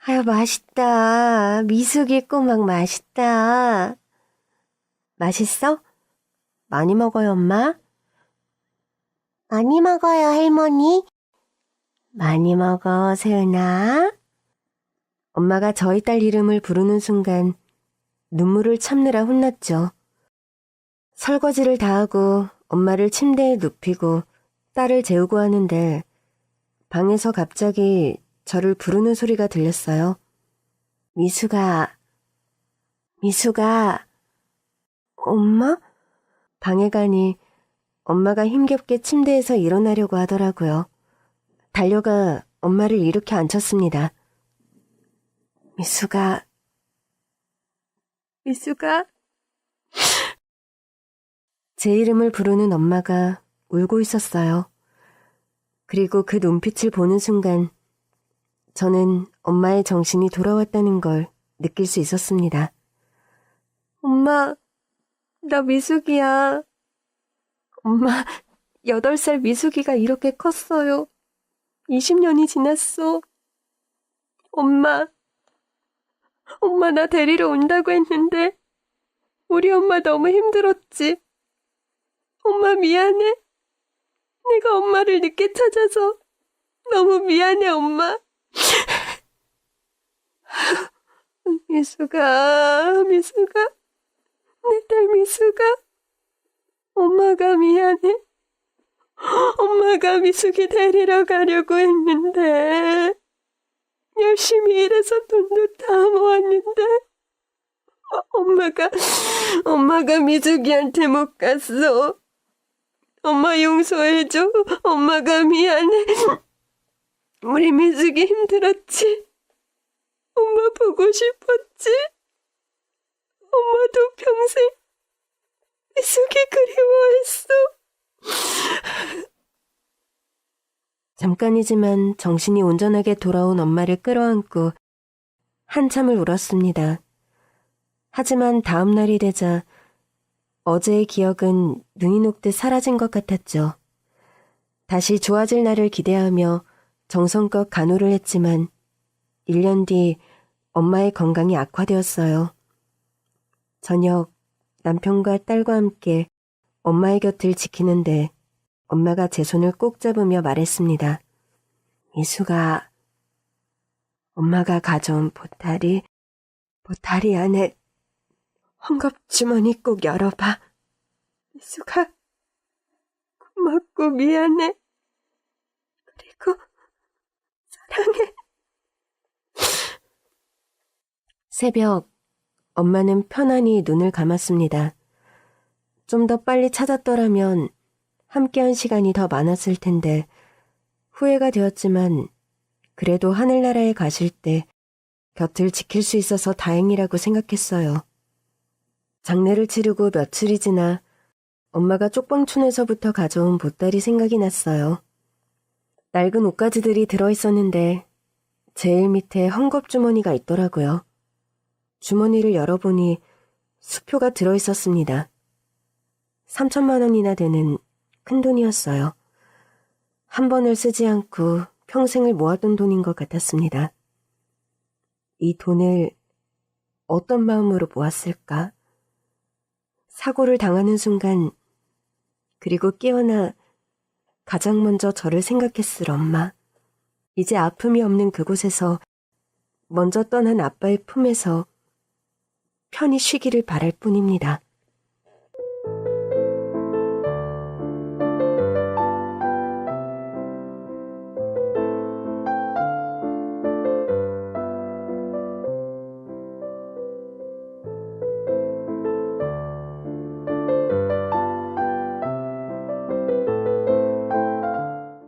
아유, 맛있다. 미숙이 꼬막 맛있다. 맛있어? 많이 먹어요, 엄마? 많이 먹어요, 할머니. 많이 먹어, 세은아. 엄마가 저희 딸 이름을 부르는 순간 눈물을 참느라 혼났죠. 설거지를 다 하고 엄마를 침대에 눕히고 딸을 재우고 하는데 방에서 갑자기 저를 부르는 소리가 들렸어요. 미숙아, 미숙아. 엄마? 방에 가니 엄마가 힘겹게 침대에서 일어나려고 하더라고요. 달려가 엄마를 이렇게 앉혔습니다. 미숙아, 미숙아. 제 이름을 부르는 엄마가 울고 있었어요. 그리고 그 눈빛을 보는 순간 저는 엄마의 정신이 돌아왔다는 걸 느낄 수 있었습니다. 엄마, 나 미숙이야. 엄마, 8살 미숙이가 이렇게 컸어요. 20년이 지났어. 엄마, 엄마 나 데리러 온다고 했는데 우리 엄마 너무 힘들었지. 엄마 미안해. 내가 엄마를 늦게 찾아서 너무 미안해, 엄마. 미수가, 내 딸 미수가. 엄마가 미안해. 엄마가 미숙이 데리러 가려고 했는데 열심히 일해서 돈도 다 모았는데 엄마가 미숙이한테 못 갔어. 엄마 용서해줘. 엄마가 미안해. 우리 미숙이 힘들었지. 엄마 보고 싶었지. 엄마도 평생 미숙이 그리워했어. 잠깐이지만 정신이 온전하게 돌아온 엄마를 끌어안고 한참을 울었습니다. 하지만 다음 날이 되자 어제의 기억은 눈이 녹듯 사라진 것 같았죠. 다시 좋아질 날을 기대하며 정성껏 간호를 했지만 1년 뒤 엄마의 건강이 악화되었어요. 저녁 남편과 딸과 함께 엄마의 곁을 지키는데 엄마가 제 손을 꼭 잡으며 말했습니다. 미수가, 엄마가 가져온 보따리 안에 헝겊주머니 꼭 열어봐. 미수가, 고맙고 미안해. 그리고 사랑해. 새벽, 엄마는 편안히 눈을 감았습니다. 좀 더 빨리 찾았더라면 함께한 시간이 더 많았을 텐데 후회가 되었지만 그래도 하늘나라에 가실 때 곁을 지킬 수 있어서 다행이라고 생각했어요. 장례를 치르고 며칠이 지나 엄마가 쪽방촌에서부터 가져온 보따리 생각이 났어요. 낡은 옷가지들이 들어있었는데 제일 밑에 헝겊주머니가 있더라고요. 주머니를 열어보니 수표가 들어있었습니다. 3천만 원이나 되는 큰돈이었어요. 한 번을 쓰지 않고 평생을 모아둔 돈인 것 같았습니다. 이 돈을 어떤 마음으로 모았을까? 사고를 당하는 순간, 그리고 깨어나 가장 먼저 저를 생각했을 엄마. 이제 아픔이 없는 그곳에서 먼저 떠난 아빠의 품에서 편히 쉬기를 바랄 뿐입니다.